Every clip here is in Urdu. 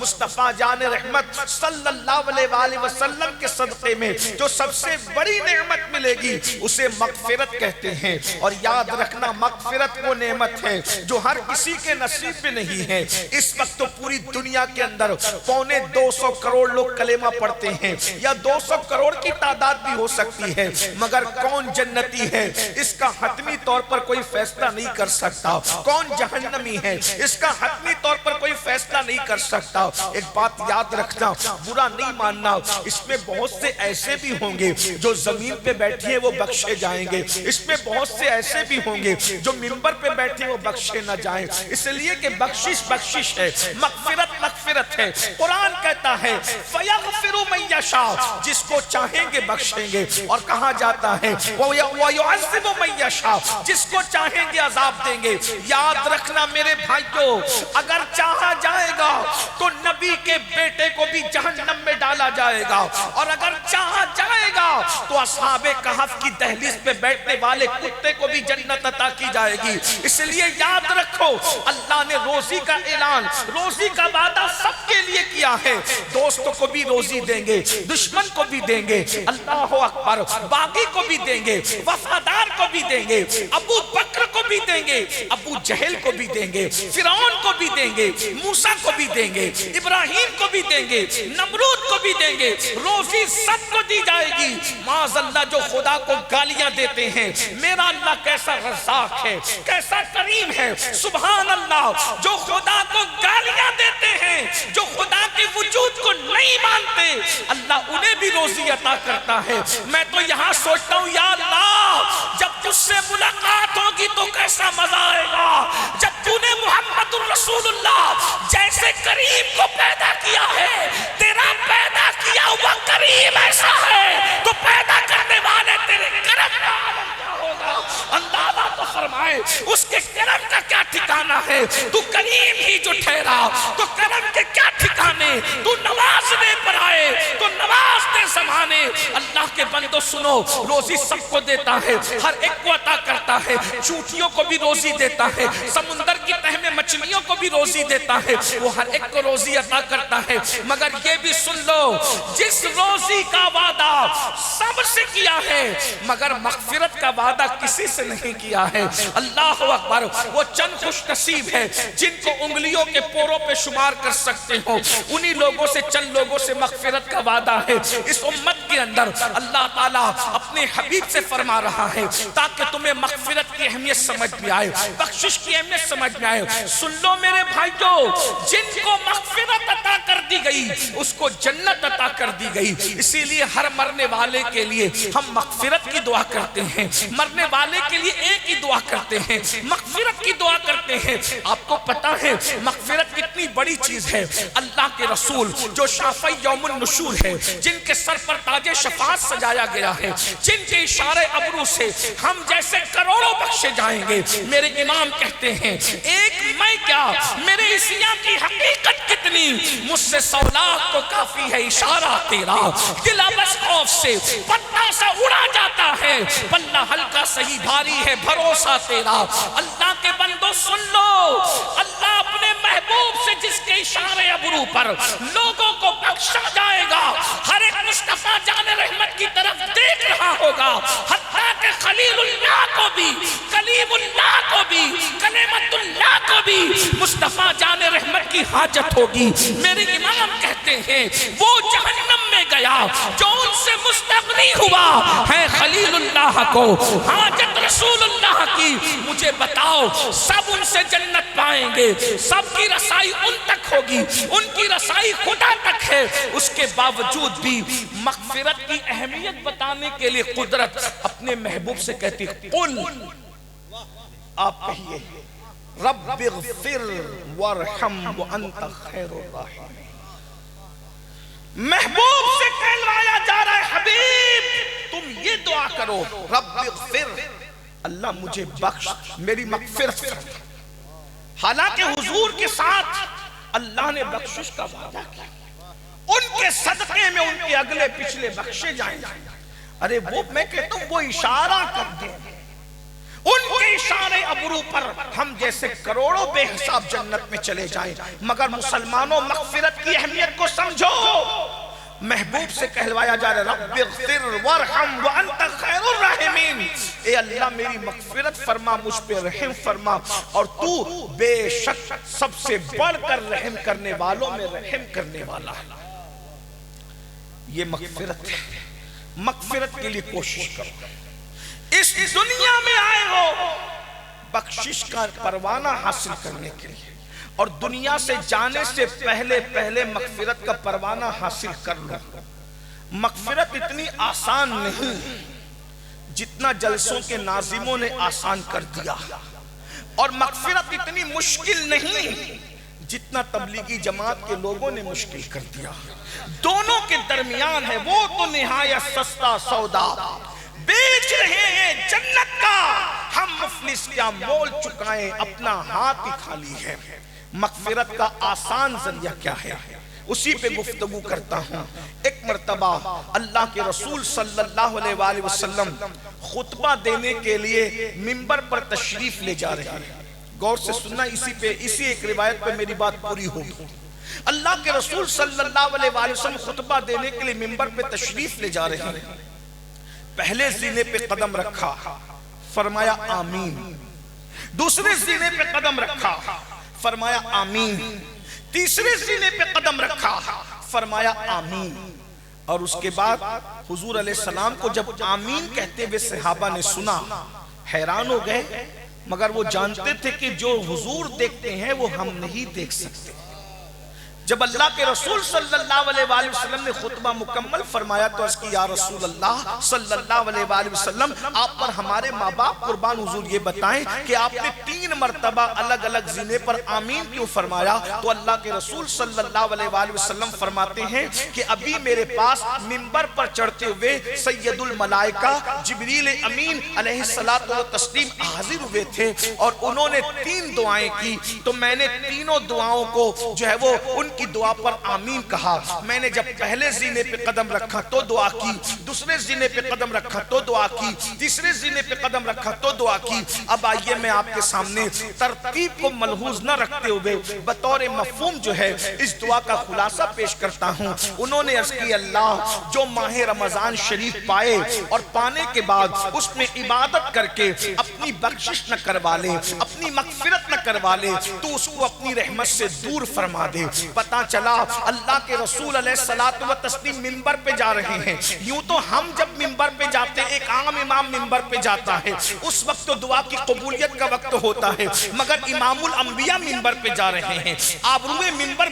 مصطفیٰ جان رحمت صلی اللہ علیہ وآلہ وسلم کے صدقے میں جو سب سے بڑی نعمت ملے گی اسے مغفرت کہتے ہیں. اور یاد رکھنا مغفرت وہ نعمت ہے جو ہر کسی کے نصیب میں نہیں ہے. اس وقت تو پوری دنیا کے اندر 250 کروڑ لوگ کلمہ پڑھتے ہیں یا 200 کروڑ کی تعداد بھی ہو سکتی ہے, مگر کون جنتی ہے اس کا حتمی طور پر کوئی فیصلہ نہیں کر سکتا. کون جہنمی ہے اس کا حتمی طور پر کوئی فیصلہ نہیں کر سکتا. ایک بات یاد رکھنا, برا نہیں ماننا, اس میں بہت سے ایسے بھی ہوں گے جو زمین پہ بیٹھے ہیں وہ بخشے جائیں گے, اس میں بہت سے ایسے بھی ہوں گے جو منبر پہ بیٹھے وہ بخشے نہ جائیں, اس لیے کہ بخشش بخشش ہے, مغفرت مغفرت ہے. قرآن کہتا ہے فَيَغْفِرُ مَن يَشَاءُ, جس کو چاہیں گے بخشیں گے. اور کہا جاتا ہے وَيُعَذِّبُ مَن يَشَاءُ, جس کو چاہیں گے عذاب دیں گے. یاد رکھنا میرے بھائیو, اگر چاہا جائے گا تو نبی کے بیٹے کو بھی جہنم میں ڈالا جائے گا, اور اگر چاہا جائے گا تو اصحاب کہف کی دہلیز پہ بیٹھنے والے کتے کو بھی جنت عطا کی جائے گی. اس لیے یاد رکھو اللہ نے روزی کا اعلان, روزی کا وعدہ سب کے لیے کیا ہے. دوستوں کو بھی روزی دیں گے, دشمن کو بھی دیں گے, اللہ اکبر, باغی کو بھی دیں گے, وفادار کو بھی دیں گے, ابو بکر کو بھی دیں گے, ابو جہل کو بھی دیں گے, فرعون کو بھی دیں گے, موسیٰ کو بھی دیں گے, ابراہیم کو بھی دیں گے, نمرود کو بھی دیں گے. روزی سب کو دی جائے گی. معاذ اللہ جو خدا کو گالیاں دیتے ہیں, میرا اللہ کیسا رزاق ہے, کیسا کریم ہے, سبحان اللہ. جو خدا کو گالیاں دیتے ہیں, جو خدا کے وجود کو نہیں مانتے, اللہ انہیں بھی روزی عطا کرتا ہے. میں تو یہاں سوچتا ہوں یا اللہ جب تجھ سے ملاقات ہوگی تو کیسا مزہ آئے گا. جب تو نے محمد الرسول اللہ جیسے کریم کو پیدا کیا ہے, تیرا پیدا کیا ہوا کریم ایسا ہے تو پیدا کرنے والے تیرے کرم کا عالم کیا ہوگا. اندازہ تو فرمائے اس کے کرم کا کیا ٹھکانہ ہے. تو کریم ہی جو ٹھہرا تو کرم کے کیا ٹھکانے. تو نوازنے پر آئے تو نوازنے زمانے. اللہ کے بندو سنو, روزی سب کو دیتا ہے, ہر ایک کو عطا کرتا ہے. چوٹیوں کو بھی روزی دیتا ہے, سمندر کی تہ میں مچھلیوں کو بھی روزی دیتا ہے, وہ ہر ایک کو روزی عطا کرتا ہے. مگر یہ بھی سن لو, جس روزی کا وعدہ سب سے کیا ہے مگر مغفرت کا وعدہ کسی سے نہیں کیا ہے. اللہ اکبر. وہ چند خوش نصیب ہے جن کو انگلیوں کے پوروں پہ شمار کر سکتے ہو, انہی لوگوں سے, چند لوگوں سے مغفرت کا وعدہ ہے. اس امت کے اندر اللہ تعالیٰ اپنے حبیب سے فرما رہا ہے تاکہ تمہیں مغفرت کی اہمیت سمجھ میں آئے, بخشش کی اہمیت سمجھ میں آئے. سن لو میرے بھائیو, جن کو مغفرت عطا کر دی گئی اس کو جنت عطا کر دی گئی. اسی لیے ہر مرنے والے کے لیے ہم مغفرت کی دعا کرتے ہیں, مرنے والے کے لیے ایک ہی دعا کرتے ہیں, مغفرت کی دعا کرتے ہیں. آپ کو پتا ہے مغفرت کتنی بڑی چیز ہے. اللہ کے رسول جو شافعی یوم النشور ہے, جن کے سر پر تاج شفاعت سجایا گیا ہے, جن کے اشارے ابرو سے ہم جیسے کروڑوں بخشے جائیں گے, میرے امام کہتے ہیں ایک میں کیا میرے عصیاں کی حقیقت کتنی, مجھ سے 100 لاکھ تو کافی ہے اشارہ تیرا. دل بس خوف سے پتہ سا اڑا جاتا ہے, پلہ ہلکا صحیح بھاری ہے بھروسہ تیرا. اللہ کے بندو سن لو, اللہ اپنے محبوب سے جس کے اشارے ابرو پر لوگوں کو بخشا جائے گا, ہر ایک مصطفیٰ جان رحمت کی طرف دیکھ رہا ہوگا. حتیٰ کہ خلیل اللہ کو بھی, کلیم اللہ کو بھی, کلمت اللہ کو بھی مصطفیٰ جان رحمت کی حاجت ہوگی. میرے امام کہتے ہیں وہ جہنم میں گیا جو ان سے مستغنی ہوا ہے خلیل اللہ کو حاجت رسول اللہ کی. مجھے بتاؤ سب ان سے جنت پائیں گے, سب کی رسائی ان تک ہوگی, ان کی رسائی خدا تک ہے. اس کے باوجود بھی مغفرت کی اہمیت بتانے کے لیے قدرت اپنے محبوب سے کہتی قل, آپ کہیے رب اغفر وارحم وانت خیر الراحمین. محبوب سے کہلوایا جا رہا ہے حبیب تم یہ دعا کرو رب اغفر, اللہ مجھے بخش, میری مغفرت کر. حالانکہ حضور کے ساتھ اللہ نے بخشش کا وعدہ کیا, ان کے صدقے میں ان کے اگلے پچھلے بخشے جائیں. ارے وہ میں کہتا ہوں وہ اشارہ کر دیں, ان کے اشارے ابرو پر ہم جیسے کروڑوں بے حساب جنت میں چلے جائیں، مگر مسلمانوں مغفرت کی اہمیت کو سمجھو۔ محبوب سے کہلوایا جا رہا رب اغفر وارحم وانت خیر الراحمین، اے اللہ میری مغفرت فرما، مجھ پہ رحم فرما، اور تو بے شک سب سے بڑھ کر رحم کرنے والوں میں رحم کرنے والا ہے۔ یہ مغفرت ہے، مغفرت کے لیے کوشش کرو۔ اس دنیا میں آئے ہو بخشش کا پروانہ حاصل کرنے کے لیے، اور دنیا سے جانے سے پہلے مغفرت کا پروانہ حاصل کر لو۔ مغفرت اتنی آسان نہیں جتنا جلسوں کے ناظموں نے آسان کر دیا، اور مغفرت اتنی مشکل نہیں جتنا تبلیغی جماعت کے لوگوں نے مشکل کر دیا۔ دونوں کے درمیان ہے، وہ تو نہایت سستا سودا بیچ رہے ہیں جنت کا، ہم مفلس کیا مول چکائیں، اپنا ہاتھ ہی خالی ہے۔ مغفرت کا آسان ذریعہ کیا ہے، اسی پہ گفتگو کرتا ہوں۔ ایک مرتبہ اللہ کے رسول صلی اللہ علیہ وآلہ وسلم خطبہ دینے کے لیے منبر پر تشریف لے جا رہے ہیں۔ غور سے سننا، اسی ایک روایت پہ میری بات پوری ہوگی۔ اللہ کے رسول صلی اللہ علیہ وآلہ وسلم خطبہ دینے کے لیے منبر پہ تشریف لے جا رہے ہیں۔ پہلے زینے پہ قدم رکھا، فرمایا آمین۔ دوسرے زینے پہ قدم رکھا، فرمایا آمین۔ تیسرے زینے پہ قدم رکھا، فرمایا آمین۔ اور اس کے بعد حضور علیہ السلام کو جب آمین کہتے ہوئے صحابہ نے سنا، حیران ہو گئے، مگر وہ جانتے تھے کہ جو حضور دیکھتے ہیں وہ ہم نہیں دیکھ سکتے۔ جب اللہ کے رسول صلی اللہ علیہ وآلہ وسلم نے خطبہ مکمل فرمایا تو عرض کی یا رسول اللہ صلی اللہ علیہ وآلہ وسلم، آپ پر ہمارے ماں باپ قربان، حضور یہ بتائیں کہ آپ نے 3 مرتبہ الگ الگ زینے پر آمین کیوں فرمایا؟ تو اللہ کے رسول صلی اللہ علیہ وآلہ وسلم فرماتے ہیں کہ ابھی میرے پاس منبر پر چڑھتے ہوئے سید الملائکہ جبریل امین علیہ الصلوۃ والتسلیم حاضر ہوئے تھے، اور انہوں نے 3 دعائیں کی، تو میں نے تینوں دعاؤں کو جو ہے وہ ان کی دعا پر آمین کہا۔ میں نے جب پہلے زینے پہ قدم رکھا تو دعا کی، دوسرے زینے پہ قدم رکھا تو دعا کی، تیسرے زینے پہ قدم رکھا تو دعا کی۔ اب آئیے میں آپ کے سامنے ترتیب کو ملحوظ نہ رکھتے ہوئے بطور مفہوم جو ہے اس دعا کا خلاصہ پیش کرتا ہوں۔ انہوں نے عرض کی اللہ جو ماہ رمضان شریف پائے اور پانے کے بعد اس میں عبادت کر کے اپنی بخشش نہ کروا لے، اپنی مغفرت نہ کروا لے، تو اس کو اپنی رحمت سے دور فرما دے۔ پتا چلا اللہ کے رسول علیہ الصلوۃ والتسلیم منبر پہ جا رہے ہیں۔ یوں تو ہم جب منبر پہ جاتے ہیں، ایک عام امام منبر پہ جاتا ہے، اس وقت تو دعا کی قبولیت کا وقت ہوتا ہے، مگر امام الانبیاء منبر پہ جا رہے ہیں، آبروئے منبر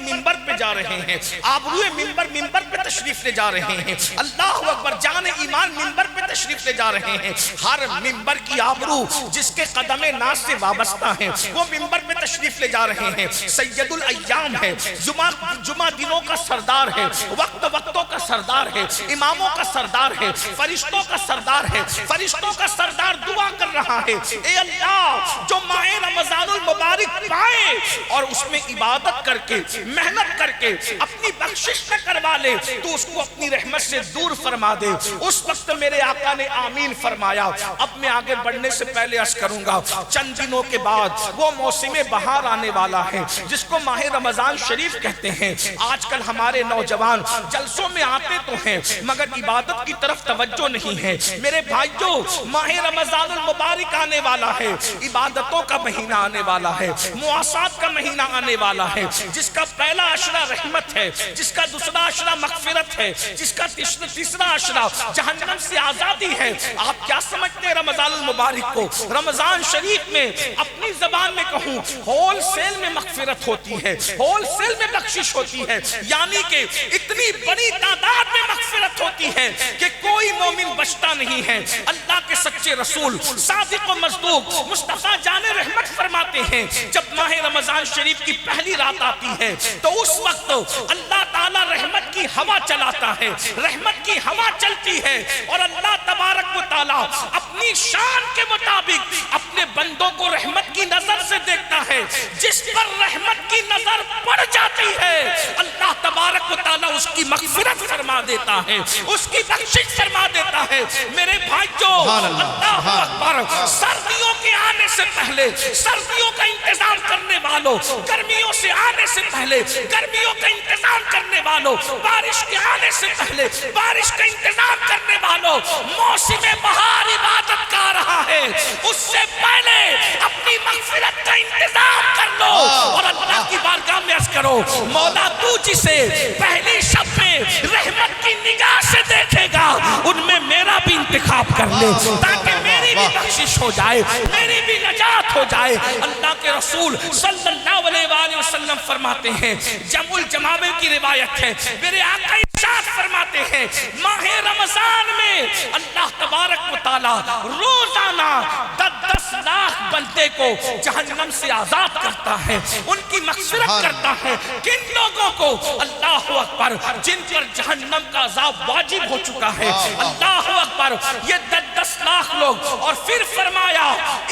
پہ جا رہے ہیں، آبروئے منبر پہ تشریف لے جا رہے ہیں، اللہ اکبر، جان ایمان منبر پہ تشریف لے جا رہے ہیں۔ ہر منبر کی آبرو جس کے قدم ناز سے وابستہ ہیں وہ منبر پہ تشریف لے جا رہے ہیں۔ سید الایام ہے، جمعہ دنوں کا سردار ہے، وقتوں کا سردار ہے، اماموں کا سردار ہے، فرشتوں کا سردار ہے، فرشتوں کا سردار دعا کر رہا ہے، اے اللہ جو ماہ رمضان المبارک پائے اور اس میں عبادت کر کے محنت کر کے اپنی بخشش نہ کروا لے تو اس کو اپنی رحمت سے دور فرما دے۔ اس وقت میرے آقا نے آمین فرمایا۔ اب میں آگے بڑھنے سے پہلے عرض کروں گا، چند دنوں کے بعد وہ موسم بہار آنے والا ہے جس کو ماہ رمضان شریف کہتے ہیں۔ آج کل ہمارے نوجوان جلسوں میں آتے تو ہیں مگر عبادت کی طرف توجہ نہیں ہے۔ میرے بھائیوں، ماہ رمضان المبارک آنے والا ہے، عبادتوں کا مہینہ آنے والا ہے، مواسات کا مہینہ آنے والا ہے، جس کا پہلا عشرہ رحمت ہے، جس کا دوسرا عشرہ مغفرت ہے، جس کا تیسرا عشرہ جہنم سے آزادی ہے۔ آپ کیا سمجھتے ہیں رمضان المبارک کو؟ رمضان شریف میں اپنی زبان میں کہوں ہول سیل میں مغفرت ہوتی ہے، ہول سیل میں بخشش ہوتی ہے، یعنی کہ اتنی بڑی تعداد میں مغفرت ہوتی ہے کہ کوئی مومن بچتا نہیں ہے۔ اللہ کے سچے رسول صادق و مصدوق مصطفیٰ جان رحمت فرماتے ہیں جب ماہ رمضان شریف کی پہلی رات آتی ہے تو اس وقت اللہ تعالیٰ رحمت کی ہوا چلاتا ہے، رحمت کی ہوا چلتی ہے، اور اللہ تبارک و تعالیٰ اپنی شان کے مطابق اپنے بندوں کو رحمت کی نظر سے دیکھتا ہے۔ جس پر رحمت کی نظر پڑ جاتی ہے اللہ تبارک و تعالیٰ اس اس کی مغفرت فرما دیتا ہے، اس کی بخشش فرما دیتا ہے۔ میرے بھائیو، اللہ اکبر، سردیوں کے آنے سے پہلے سردیوں کا انتظام کرنے والوں، گرمیوں سے آنے سے پہلے گرمیوں کا انتظام کرنے والوں، بارش کے آنے سے پہلے بارش کا انتظام کرنے والوں، موسم بہار عبادت کا آ رہا ہے، اس سے پہلے اپنی مغفرت کا انتظام کر لو اور اللہ کی بارگاہ میں عرض کرو، مولا تو جسے پہلی شب میں رحمت کی نگاہ سے دیکھے گا، ان میں میرا بھی انتخاب کر لے تاکہ میری بھی بخشش ہو جائے، میری بھی نجات ہو جائے۔ اللہ کے رسول صلی اللہ علیہ وآلہ وسلم فرماتے ہیں، جمع الجمامع کی روایت ہے، میرے آقا ارشاد فرماتے ہیں، ماہ رمضان میں اللہ تبارک و تعالی روزانہ 10 لاکھ بندے کو جہنم سے آزاد کرتا ہے، ان کی مغفرت کرتا ہے۔ کن لوگوں کو؟ اللہ اکبر، جن پر جہنم کا عذاب واجب ہو چکا ہے، اللہ اکبر، یہ 10 لاکھ لوگ۔ اور پھر فرمایا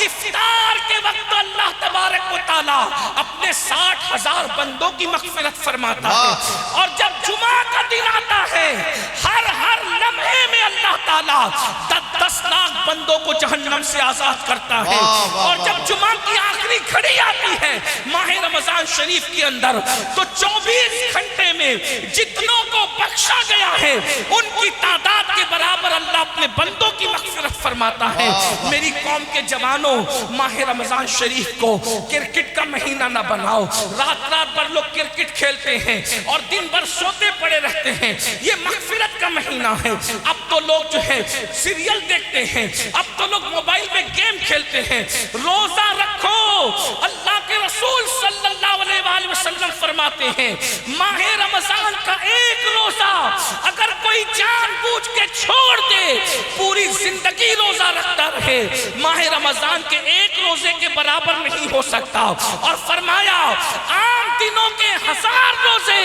افطار کے وقت اللہ تبارک و تعالی اپنے 60,000 بندوں کی مغفرت فرماتا ہے، اور جب جمعہ کا دن آتا ہے ہر لمحے میں اللہ تعالیٰ 10 لاکھ بندوں کو جہنم سے آزاد کرتا ہے۔ اور جب جمعہ کی آخری گھڑی آتی ہے ماہ رمضان شریف کے اندر، تو 24 گھنٹے میں جتنوں کو بخشا گیا ہے ان کی تعداد کے برابر اللہ اپنے بندوں کی مغفرت فرماتا ہے۔ میری قوم کے جوانوں، ماہ رمضان شریف کو کرکٹ کا مہینہ نہ بناؤ۔ رات بھر لوگ کرکٹ کھیلتے ہیں اور دن بھر سوتے پڑے رہتے ہیں، یہ مغفرت کا مہینہ ہے۔ اب تو لوگ جو ہے سیریل دیکھتے ہیں، اب تو لوگ موبائل میں گیم کھیلتے ہیں۔ روزہ رکھو، اللہ کے رسول صلی اللہ علیہ وآلہ وسلم فرماتے ہیں، ماہ رمضان کا ایک روزہ اگر کوئی جان بوجھ کے چھوڑ دے، پوری زندگی روزہ رکھتا رہے، ماہ رمضان کے ایک روزے کے برابر نہیں ہو سکتا۔ اور فرمایا عام دنوں کے 1000 روزے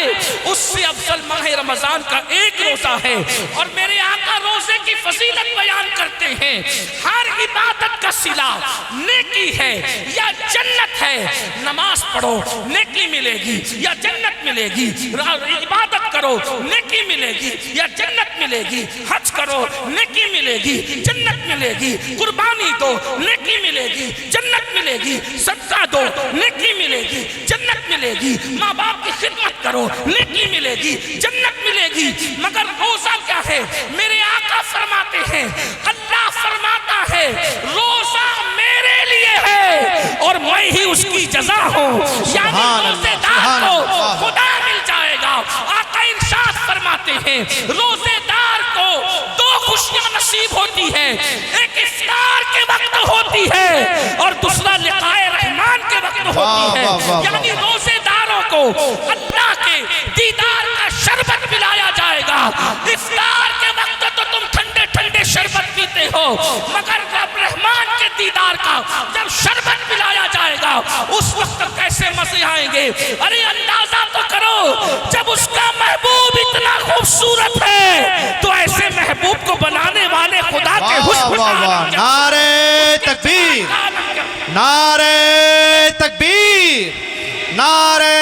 اس سے افضل ماہ رمضان کا ایک روزہ ہے۔ اور میرے آقا روزے کی فضیلت بیان کرتے ہیں، ہر عبادت کا صلہ نیکی ہے یا جنت ہے۔ نماز پڑھو نیکی ملے گی یا جنت ملے گی، عبادت کرو نیکی ملے گی یا جنت ملے گی، حج کرو نیکی ملے گی جنت ملے گی، قربانی دو نیکی ملے گی جنت ملے گی، صدقہ دو نیکی ملے گی جنت ملے گی، ماں باپ کی خدمت کرو نیکی ملے گی جنت ملے گی۔ مگر روزہ کیا ہے؟ میرے آقا فرماتے ہیں، اللہ فرماتا ہے روزہ میرے لیے ہے اور میں ہی اس کی جزا ہوں، یعنی روزے دار کو خدا مل جائے گا۔ آقا ارشاد فرماتے ہیں روزے دار کو 2 خوشیاں نصیب ہوتی ہیں، ایک افطار کے وقت ہوتی ہے اور دوسرا لقاء رحمان کے وقت ہوتی ہے۔ یعنی روزے داروں کو اللہ کے دیدار کا شربت پلایا جائے گا۔ افطار کے وقت تو تم ٹھنڈے ٹھنڈے شربت پیتے ہو، مگر رب رحمان کے دیدار کا جب شربت پلایا جائے گا اس وقت کیسے مزے آئیں گے۔ ارے اندازہ تو کرو، جب اس کا محبوب اتنا خوبصورت ہے تو ایسے محبوب کو بنانے والے خدا کے حسن نعرہ تکبیر، نعرہ تکبیر، نعرہ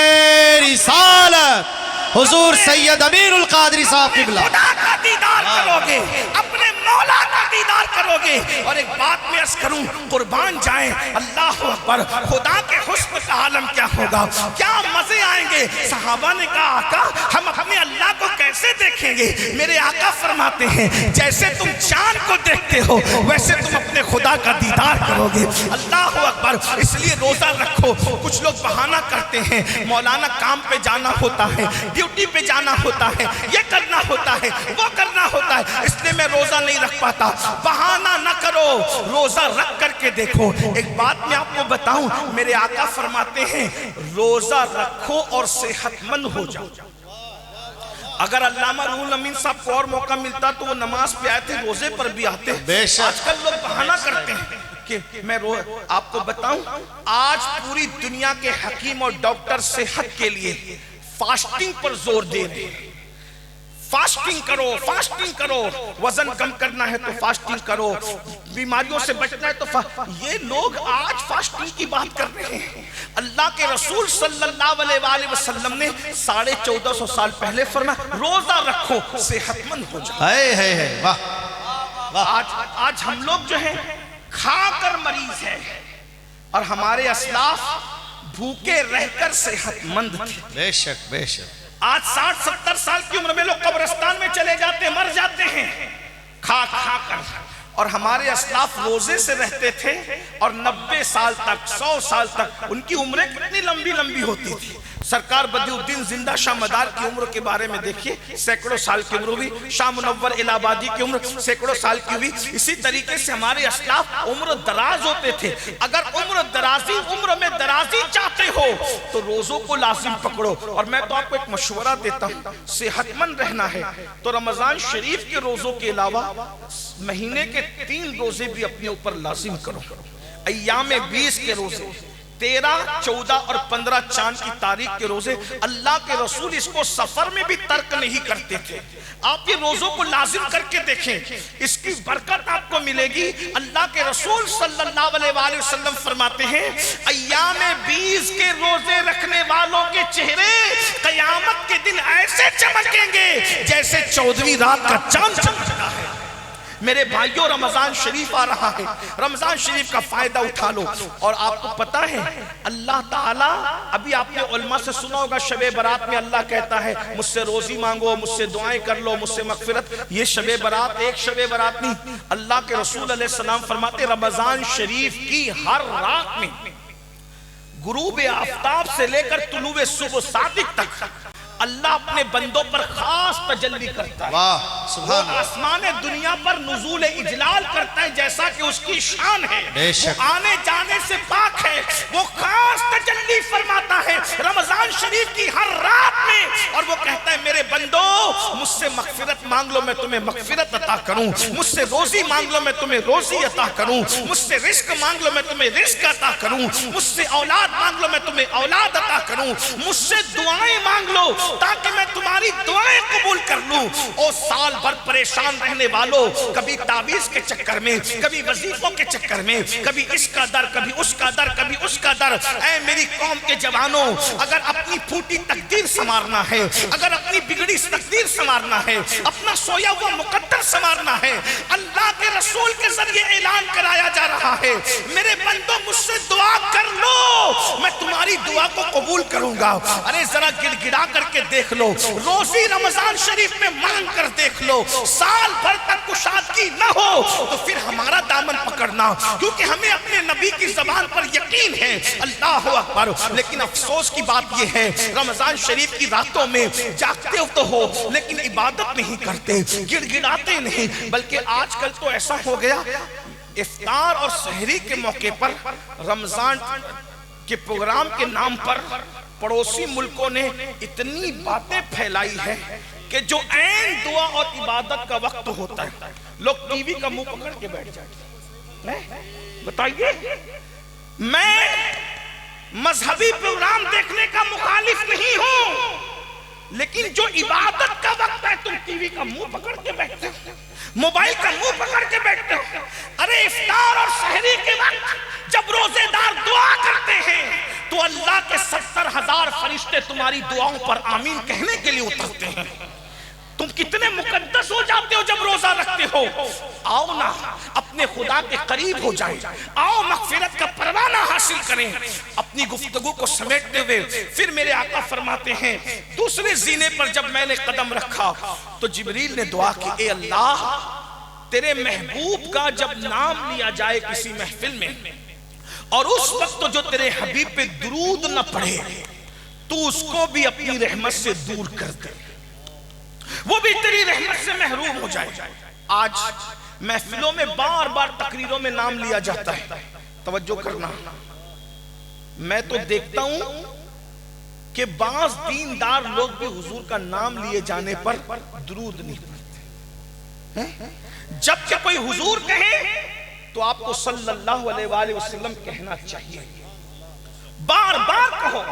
رسالت، حضور سید امیر القادری صاحب قبلہ۔ خدا کا دیدار کرو گے، اپنے مولا کا دیدار کرو گے۔ اور ایک بات میں عرض کروں، قربان جائیں، اللہ اکبر، خدا کے حسن کا عالم کیا ہوگا، کیا مزے آئیں گے۔ صحابہ نے کہا آقا ہم اپنے اللہ کو کیسے دیکھیں گے؟ میرے آقا فرماتے ہیں جیسے تم چاند کو دیکھتے ہو ویسے تم اپنے خدا کا دیدار کرو گے۔ اللہ اکبر، اس لیے روزہ رکھو۔ کچھ لوگ بہانہ کرتے ہیں، مولانا کام پہ جانا ہوتا ہے، ڈیوٹی پہ جانا ہوتا ہے، یہ کرنا ہوتا ہے، وہ کرنا ہوتا ہے، اس لیے میں روزہ نہیں رکھ پاتا۔ بہانہ نہ کرو، روزہ رکھ کر کے دیکھو۔ ایک بات میں آپ کو بتاؤں، میرے آقا فرماتے ہیں روزہ رکھو اور صحت مند ہو جاؤ۔ اگر علامہ روح الامین صاحب کو اور موقع ملتا تو وہ نماز پہ آئے تھے، روزے پر بھی آتے۔ آج کل لوگ بہانہ کرتے ہیں کہ میں آپ کو بتاؤں، آج پوری دنیا کے حکیم اور ڈاکٹر صحت کے لیے فاسٹنگ پر زور دے رہے ہیں۔ فاسٹنگ کرو، فاسٹنگ کرو، وزن کم کرنا ہے تو فاسٹنگ کرو، بیماریوں سے بچنا ہے تو یہ لوگ آج فاسٹنگ کی بات کر رہے ہیں۔ اللہ کے رسول صلی اللہ علیہ وآلہ وسلم نے 1450 سال پہلے فرمایا روزہ رکھو صحت مند ہو جائے۔ آج ہم لوگ جو ہیں کھا کر مریض ہیں اور ہمارے اسلاف بھوکے رہ کر صحت مند تھے۔ بے شک بے شک۔ آج 60-70 سال کی عمر میں لوگ قبرستان میں چلے جاتے مر جاتے ہیں کھا کھا کر، اور ہمارے اسلاف روزے سے رہتے تھے اور 90 سال تک 100 سال تک ان کی عمریں کتنی لمبی لمبی ہوتی تھی۔ سرکار بدیع الدین زندہ شاہ مدار کی عمر کے بارے میں دیکھیے، سینکڑوں سال کی عمر ہوئی، شاہ منور الہ آبادی کی عمر سینکڑوں سال کی ہوئی۔ اسی طریقے سے ہمارے اسلاف عمر دراز ہوتے تھے۔ اگر عمر میں درازی چاہتے ہو تو روزوں کو لازم پکڑو، اور میں تو آپ کو ایک مشورہ دیتا ہوں، صحت مند رہنا ہے تو رمضان شریف کے روزوں کے علاوہ مہینے کے 3 روزے بھی اپنے اوپر لازم کرو۔ ایام 20 کے روزے، 13، 14 اور 15 چاند کی تاریخ کے روزے، اللہ کے رسول اس کو سفر میں بھی ترک نہیں کرتے تھے۔ آپ یہ روزوں کو لازم کر کے دیکھیں، اس کی برکت آپ کو ملے گی۔ اللہ کے رسول صلی اللہ علیہ وآلہ وسلم فرماتے ہیں ایام 20 کے روزے رکھنے والوں کے چہرے قیامت کے دن ایسے چمکیں گے جیسے 14ویں رات کا چاند چمکتا ہے۔ میرے بھائیوں، رمضان شریف آ رہا ہے، رمضان شریف کا فائدہ اٹھا لو۔ اور آپ کو پتا ہے اللہ تعالیٰ، ابھی آپ نے علماء سے سنا ہوگا شب برات میں اللہ کہتا ہے مجھ سے روزی مانگو، مجھ سے دعائیں کر لو، مجھ سے مغفرت۔ یہ شب برات ایک شب برات نہیں، اللہ کے رسول علیہ السلام فرماتے رمضان شریف کی ہر رات میں غروب آفتاب سے لے کر طلوع صبح صادق تک اللہ اپنے بندوں پر خاص تجلی کرتا ہے۔ واہ سبحان اللہ، آسمان دنیا پر نزول اجلال کرتا ہے جیسا کہ اس کی شان ہے، بے شک، وہ آنے جانے سے پاک ہے، وہ خاص تجلی فرماتا ہے رمضان شریف کی ہر رات میں، اور وہ کہتا ہے میرے بندو مجھ سے مغفرت مانگ لو میں تمہیں مغفرت عطا کروں، مجھ سے روزی مانگ لو میں تمہیں روزی عطا کروں، مجھ سے رزق مانگ لو میں تمہیں رزق عطا کروں، مجھ سے اولاد مانگ لو میں تمہیں اولاد عطا کروں، مجھ سے دعائیں مانگ لو تاکہ میں تمہاری دعائیں قبول کر لوں۔ او سال بھر پریشان رہنے والوں، کبھی تعویذ کے چکر میں، کبھی وظیفوں کے چکر میں، کبھی اس کا در، کبھی اس کا در، کبھی اس کا در، اے میری قوم کے جوانوں، اگر اپنی پھوٹی تقدیر سنوارنا ہے، اگر اپنی بگڑی تقدیر سنوارنا ہے، اپنا سویا ہوا مقدر سنوارنا ہے، اللہ کے رسول کے ذریعے اعلان کرایا جا رہا ہے میرے بندوں مجھ سے دعا کر لو میں تمہاری دعا کو قبول کروں گا۔ ارے ذرا گڑ گڑا کر کے دیکھ لو، روزی رمضان شریف میں مانگ کر دیکھ لو، سال بھر تک کشادگی نہ ہو تو پھر ہمارا دامن پکڑنا، کیونکہ ہمیں اپنے نبی کی زبان پر یقین ہے۔ اللہ اکبر۔ لیکن افسوس کی بات یہ ہے رمضان شریف کی راتوں میں جاگتے ہو تو ہو لیکن عبادت نہیں کرتے، گڑ گڑاتے نہیں، بلکہ آج کل تو ایسا ہو گیا افطار اور سحری کے موقع پر رمضان کے پروگرام کے نام پر پڑوسی ملکوں نے اتنی باتیں پھیلائی ہے کہ جو عین دعا اور عبادت کا وقت ہوتا ہے لوگ ٹی وی کا منہ پکڑ کے بیٹھ جاتے ہیں۔ بتائیے، میں مذہبی پروگرام دیکھنے کا مخالف نہیں ہوں، لیکن جو عبادت کا وقت ہے تم ٹی وی کا منہ پکڑ کے بیٹھتے ہو، موبائل کا منہ پکڑ کے بیٹھتے ہو۔ ارے افطار اور سحری کے وقت جب روزے دار دعا کرتے ہیں تو اللہ کے 70,000 فرشتے تمہاری دعاؤں پر آمین کہنے کے لیے اترتے ہیں۔ تم کتنے مقدس ہو جاتے ہو جب روزہ رکھتے ہو۔ آؤ نا اپنے خدا کے قریب ہو جائیں، آؤ مغفرت کا پروانہ حاصل کریں۔ اپنی گفتگو کو سمیٹتے ہوئے پھر میرے آقا فرماتے ہیں دوسرے زینے پر جب میں نے قدم رکھا تو جبریل نے دعا کی، اے اللہ تیرے محبوب کا جب نام لیا جائے کسی محفل میں اور اس وقت جو تیرے حبیب پہ درود نہ پڑھے تو اس کو بھی اپنی رحمت سے دور کر دے، وہ بھی تیری رحمت سے محروم ہو جائے۔ آج محفلوں میں بار بار تقریروں میں نام لیا جاتا ہے، توجہ کرنا، میں تو دیکھتا ہوں کہ بعض دیندار لوگ بھی حضور کا نام لیے جانے پر درود نہیں پڑھتے، جب کہ کوئی حضور کہے تو آپ کو صلی اللہ علیہ وآلہ وسلم کہنا چاہیے، بار بار کہو،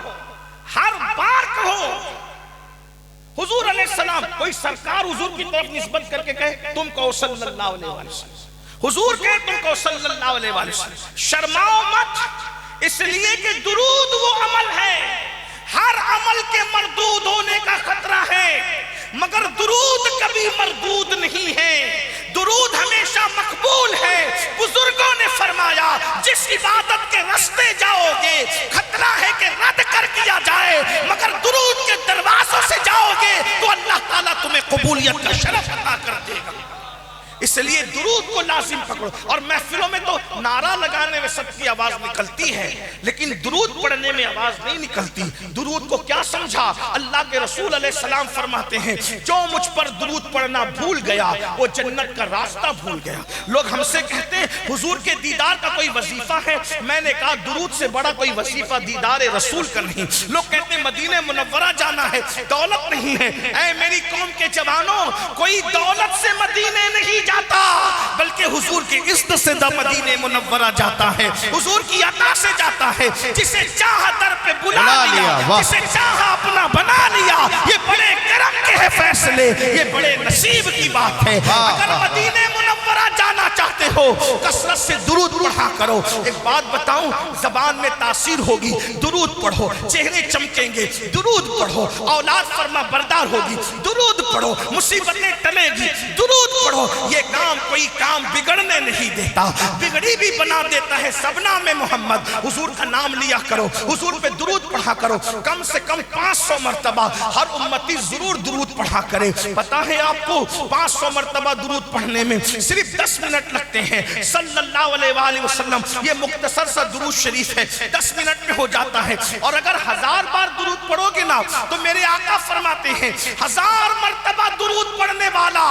ہر بار کہو۔ حضور علیہ علیہ السلام کوئی سرکار حضور کی طرف نسبت کر کے کہے تم کہو صلی اللہ علیہ وسلم، حضور کہے تم کہو صلی اللہ علیہ وسلم، شرماؤ مت، اس لیے کہ درود وہ عمل ہے، ہر عمل کے مردود ہونے کا خطرہ ہے، مگر درود کبھی مردود نہیں ہے، درود ہمیشہ مقبول ہے۔ بزرگوں نے فرمایا جس عبادت کے راستے جاؤ گے خطرہ ہے کہ رد کر دیا جائے، مگر درود کے دروازوں سے جاؤ گے تو اللہ تعالیٰ تمہیں قبولیت کا شرف عطا کر دے گا۔ اس لیے درود کو لازم پکڑو، اور محفلوں میں تو نعرہ لگانے میں سب کی آواز نکلتی ہے لیکن درود پڑھنے میں آواز نہیں نکلتی۔ درود کو کیا سمجھا؟ اللہ کے رسول علیہ السلام فرماتے ہیں جو مجھ پر درود پڑھنا بھول گیا وہ جنت کا راستہ بھول گیا۔ لوگ ہم سے کہتے ہیں حضور کے دیدار کا کوئی وظیفہ ہے، میں نے کہا درود سے بڑا کوئی وظیفہ دیدار رسول کا نہیں۔ لوگ کہتے ہیں مدینہ منورہ جانا ہے، دولت نہیں ہے۔ اے میری قوم کے جوانوں، کوئی دولت سے مدینے نہیں جاتا بلکہ حضور کی عزت سے مدینہ منورہ جاتا ہے، حضور کی عطا سے جاتا ہے۔ جسے چاہا در پہ بلا لیا، جسے چاہا اپنا بنا لیا، یہ بڑے کرم کے ہیں فیصلے، یہ بڑے نصیب کی بات ہے۔ اگر مدینہ منورہ جانا چاہتے ہو کثرت سے درود پڑھا کرو۔ ایک بات بتاؤں، زبان میں تاثیر ہوگی، درود پڑھو، چہرے چمکیں گے، درود پڑھو، اولاد فرما بردار ہوگی، درود پڑھو، مصیبتیں ٹلے گی، درود پڑھو۔ یہ کام کوئی کام بگڑنے نہیں دیتا، بگڑی بھی بنا دیتا ہے۔ سب نام محمد، حضور کا نام لیا کرو، حضور پہ درود پڑھا کرو، کم سے کم 500 مرتبہ ہر امتی ضرور درود پڑھا کرے۔ پتا ہے آپ کو 500 مرتبہ درود پڑھنے میں صرف 10 منٹ لگتے ہیں۔ صلی اللہ علیہ وآلہ وسلم، یہ مختصر سا درود شریف ہے، 10 منٹ میں ہو جاتا ہے۔ اور اگر 1000 بار درود پڑھو گے نا تو میرے آقا فرماتے ہیں 1000 مرتبہ درود پڑھنے والا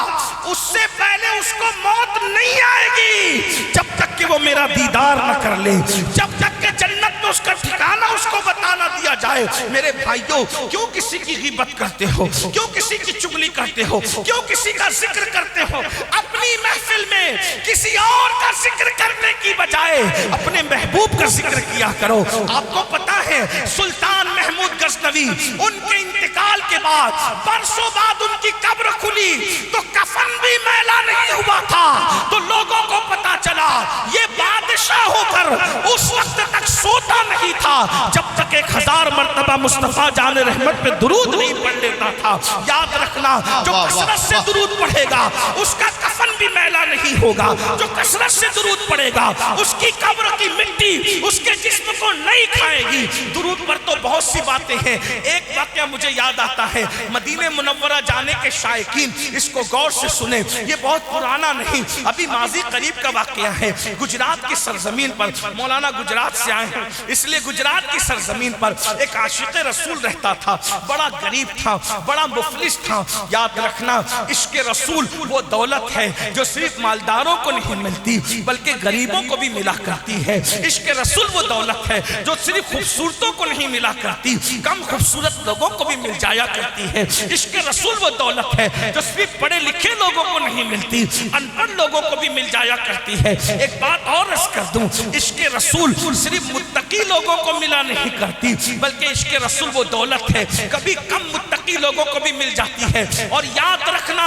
اس سے پہلے اس کو موت نہیں آئے گی جب تک کہ وہ میرا دیدار نہ کر لے، جب تک کہ جنت میں اس کا ٹھکانہ اس کو بتا نہ دیا جائے۔ میرے بھائیوں، کیوں کسی کی غیبت کرتے ہو؟ کیوں کسی کی چگلی کرتے ہو؟ کیوں کسی کا ذکر کرتے ہو؟ اپنی محفل میں کسی اور کا ذکر کرنے کی بجائے اپنے محبوب کا ذکر کیا کرو۔ آپ کو پتا ہے سلطان محمود غزنوی، ان کے انتقال کے بعد برسوں بعد ان کی قبر کھلی تو کفن بھی میلا نہیں ہوا تھا، تو لوگوں کو پتا چلا یہ بادشاہ ہو کر اس وقت تک سوتا نہیں تھا جب تک 1000 مرتبہ مصطفیٰ جان رحمت پہ درود نہیں پڑھ لیتا تھا۔ یاد رکھنا، جو کثرت سے درود پڑھے گا اس کا کفن بھی میلا نہیں ہوگا، جو کثرت سے درود پڑھے گا اس کی قبر کی مٹی اس کے جسم کو نہیں کھائے گی۔ درود پر تو بہت سی باتیں ہیں، ایک واقعہ مجھے یاد آتا ہے، مدینہ منورہ جانے کے شائقین اس کو غور سے سنیں، یہ بہت پرانا نہیں، ابھی ماضی قریب کا واقعہ ہے۔ گجرات کی سرزمین پر، مولانا گجرات سے آئے ہیں اس لیے گجرات کی سرزمین پر ایک عاشق رسول رہتا تھا، بڑا غریب تھا، بڑا مفلس تھا۔ یاد رکھنا، عشق رسول وہ دولت ہے جو صرف مالداروں کو نہیں ملتی بلکہ غریبوں کو بھی ملا کرتی ہے۔ عشق رسول وہ دولت ہے جو صرف خوبصورتوں کو نہیں ملا کرتی، کم خوبصورت لوگوں کو بھی مل جایا کرتی ہے۔ عشق رسول وہ دولت ہے جو صرف پڑھے لکھے لوگوں کو نہیں ملتی، ان پڑھ لوگوں کو بھی مل جایا کرتی ہے۔ ایک بات اور عرض کر دوں، عشق رسول صرف متقی لوگوں کو ملا نہیں کرتی بلکہ عشق رسول وہ دولت ہے کبھی کم متقی لوگوں کو بھی مل جاتی ہے۔ اور یاد رکھنا،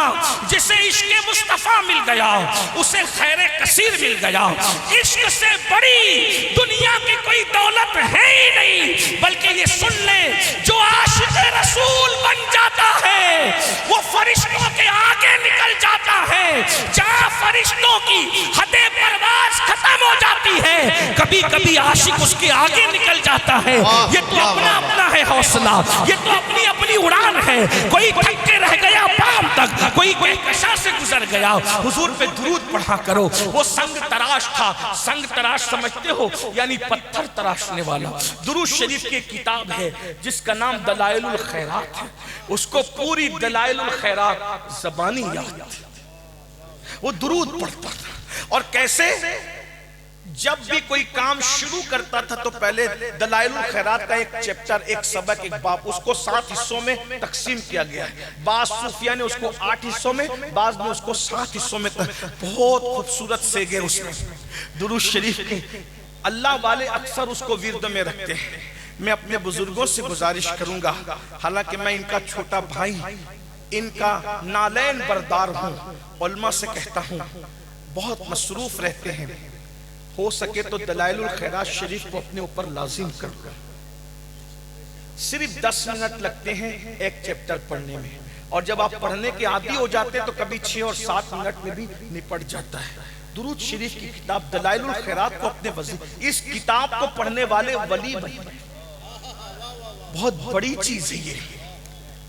جسے عشق مصطفیٰ مل گیا اسے خیر کثیر مل گیا۔ عشق سے بڑی دنیا کی کوئی دولت ہے ہی نہیں، بلکہ یہ سن لیں، جو عاشق رسول بن جاتا ہے وہ فرشتوں کے آگے نکل جاتا ہے۔ جہاں فرشتوں کی حد پرواز ختم ہو جاتی ہے، کبھی کبھی عاشق اس کے آگے نکل جاتا ہے۔ یہ تو اپنا اپنا ہے حوصلہ، یہ تو اپنی اپنی اڑان ہے، کوئی تھک کے رہ گیا بام تک، کوئی کشا سے گزر گیا۔ حضور پہ درود پڑھا کرو۔ وہ سنگ تراش تھا، سنگ تراش سمجھتے ہو یعنی پتھر تراشنے والا۔ درود شریف کی کتاب ہے جس کا نام دلائل الخیرات ہے، اس کو پوری دلائل الخیرات زبانی یاد تھی۔ وہ درود پڑھتا تھا، اور کیسے؟ جب بھی کوئی کام شروع کرتا تھا تو پہلے دلائل الخیرات کا ایک چیپٹر، ایک سبق، ایک باب، اس کو 7 حصوں میں تقسیم کیا گیا ہے۔ بعض صوفیہ نے اس کو 8 حصوں میں، بعض نے اس کو 7 حصوں میں، بہت خوبصورت سیگے اس میں درود شریف کے۔ اللہ والے اکثر اس کو ورد میں رکھتے ہیں۔ میں اپنے بزرگوں سے گزارش کروں گا، حالانکہ میں ان کا چھوٹا بھائی، ان کا نالین بردار ہوں. علماء سے کہتا ہوں بہت مصروف رہتے ہیں، ہو سکے تو دلائل الخیرات شریف کو اپنے اوپر لازم کر لو. صرف 10 منٹ لگتے ہیں ایک چیپٹر پڑھنے میں، اور جب آپ پڑھنے کے عادی ہو جاتے ہیں تو کبھی 6 اور 7 منٹ میں بھی نپٹ جاتا ہے. درود شریف کی کتاب دلائل الخیرات کو اپنے وظیفہ، اس کتاب کو پڑھنے والے ولی بن گئے. بہت بڑی چیز ہے یہ،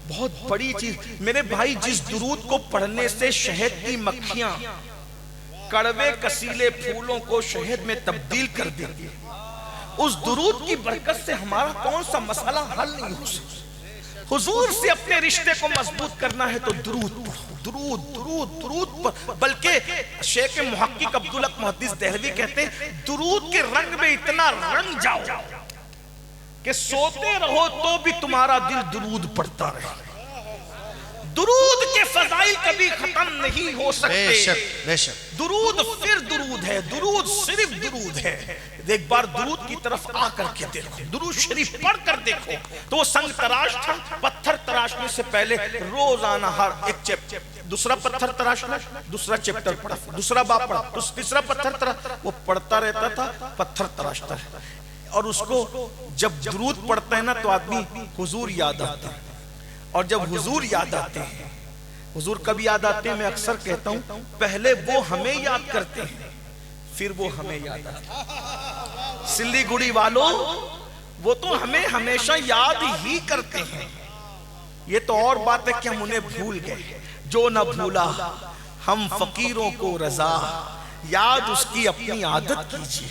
بہت بڑی چیز. میرے بھائی جس درود کو پڑھنے سے شہد کی مکھیاں کڑوے کسیلے پھولوں کو شہد میں تبدیل کر دیتی، اس درود کی برکت سے ہمارا کون سا مسئلہ حل نہیں ہو سکتا. حضور سے اپنے رشتے کو مضبوط کرنا ہے تو درود پڑھو، درود درود درود پر. بلکہ شیخ محقق عبدالحق محدث دہلوی کہتے ہیں درود کے رنگ میں اتنا رنگ جاؤ کہ سوتے رہو تو بھی تمہارا دل درود پڑھتا رہے. درود کے فضائل کبھی ختم نہیں ہو سکتے. بے شک بے شک. درود پھر درود ہے، درود صرف درود ہے. ایک بار درود کی طرف آ کر کے دیکھو، درود شریف پڑھ کر دیکھو. تو وہ سنگ تراش تھا، پتھر تراشنے سے پہلے روزانہ ہر ایک چیپٹر، دوسرا پتھر تراشنا، دوسرا چیپٹر پڑھا، دوسرا باب پڑھا، تیسرا پتھر تراش، وہ پڑھتا رہتا تھا، پتھر تراشتا ہے. اور اس کو جب درود پڑھتا ہے نا تو آدمی حضور یاد آتا ہے. اور جب حضور یاد آتے ہیں، حضور کب یاد آتے ہیں؟ میں اکثر کہتا ہوں پہلے وہ ہمیں یاد کرتے ہیں پھر وہ ہمیں یاد آتے ہیں. سلی گڑی والوں وہ تو ہمیں ہمیشہ یاد ہی کرتے ہیں. یہ تو اور بات ہے کہ ہم انہیں بھول گئے. جو نہ بھولا ہم فقیروں کو رضا، یاد اس کی اپنی عادت کیجیے.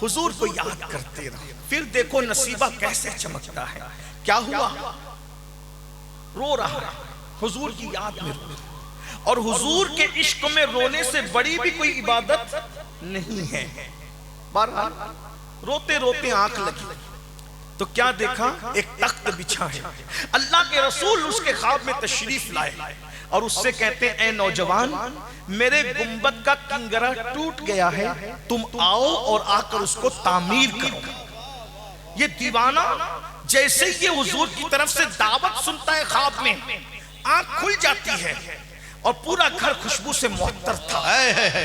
حضور کو یاد کرتے رہو. پھر دیکھو نصیبہ کیسے چمکتا ہے. کیا ہوا؟ رو رہا ہے، حضور کی یاد میں رو رہا. اور حضور کے عشق میں رونے سے بڑی بھی کوئی عبادت نہیں ہے. بہرحال روتے روتے آنکھ لگی تو کیا دیکھا؟ ایک تخت بچھا ہے. اللہ کے رسول اس کے خواب میں تشریف لائے اور اس سے کہتے ہیں اے نوجوان، میرے گنبد کا کنگرہ ٹوٹ گیا ہے، تم آؤ اور آ کر اس کو تعمیر کرو. یہ دیوانہ جیسے یہ حضور کی طرف سے دعوت سنتا ہے خواب میں آنکھ کھل جاتی ہے اور پورا گھر خوشبو سے معطر تھا.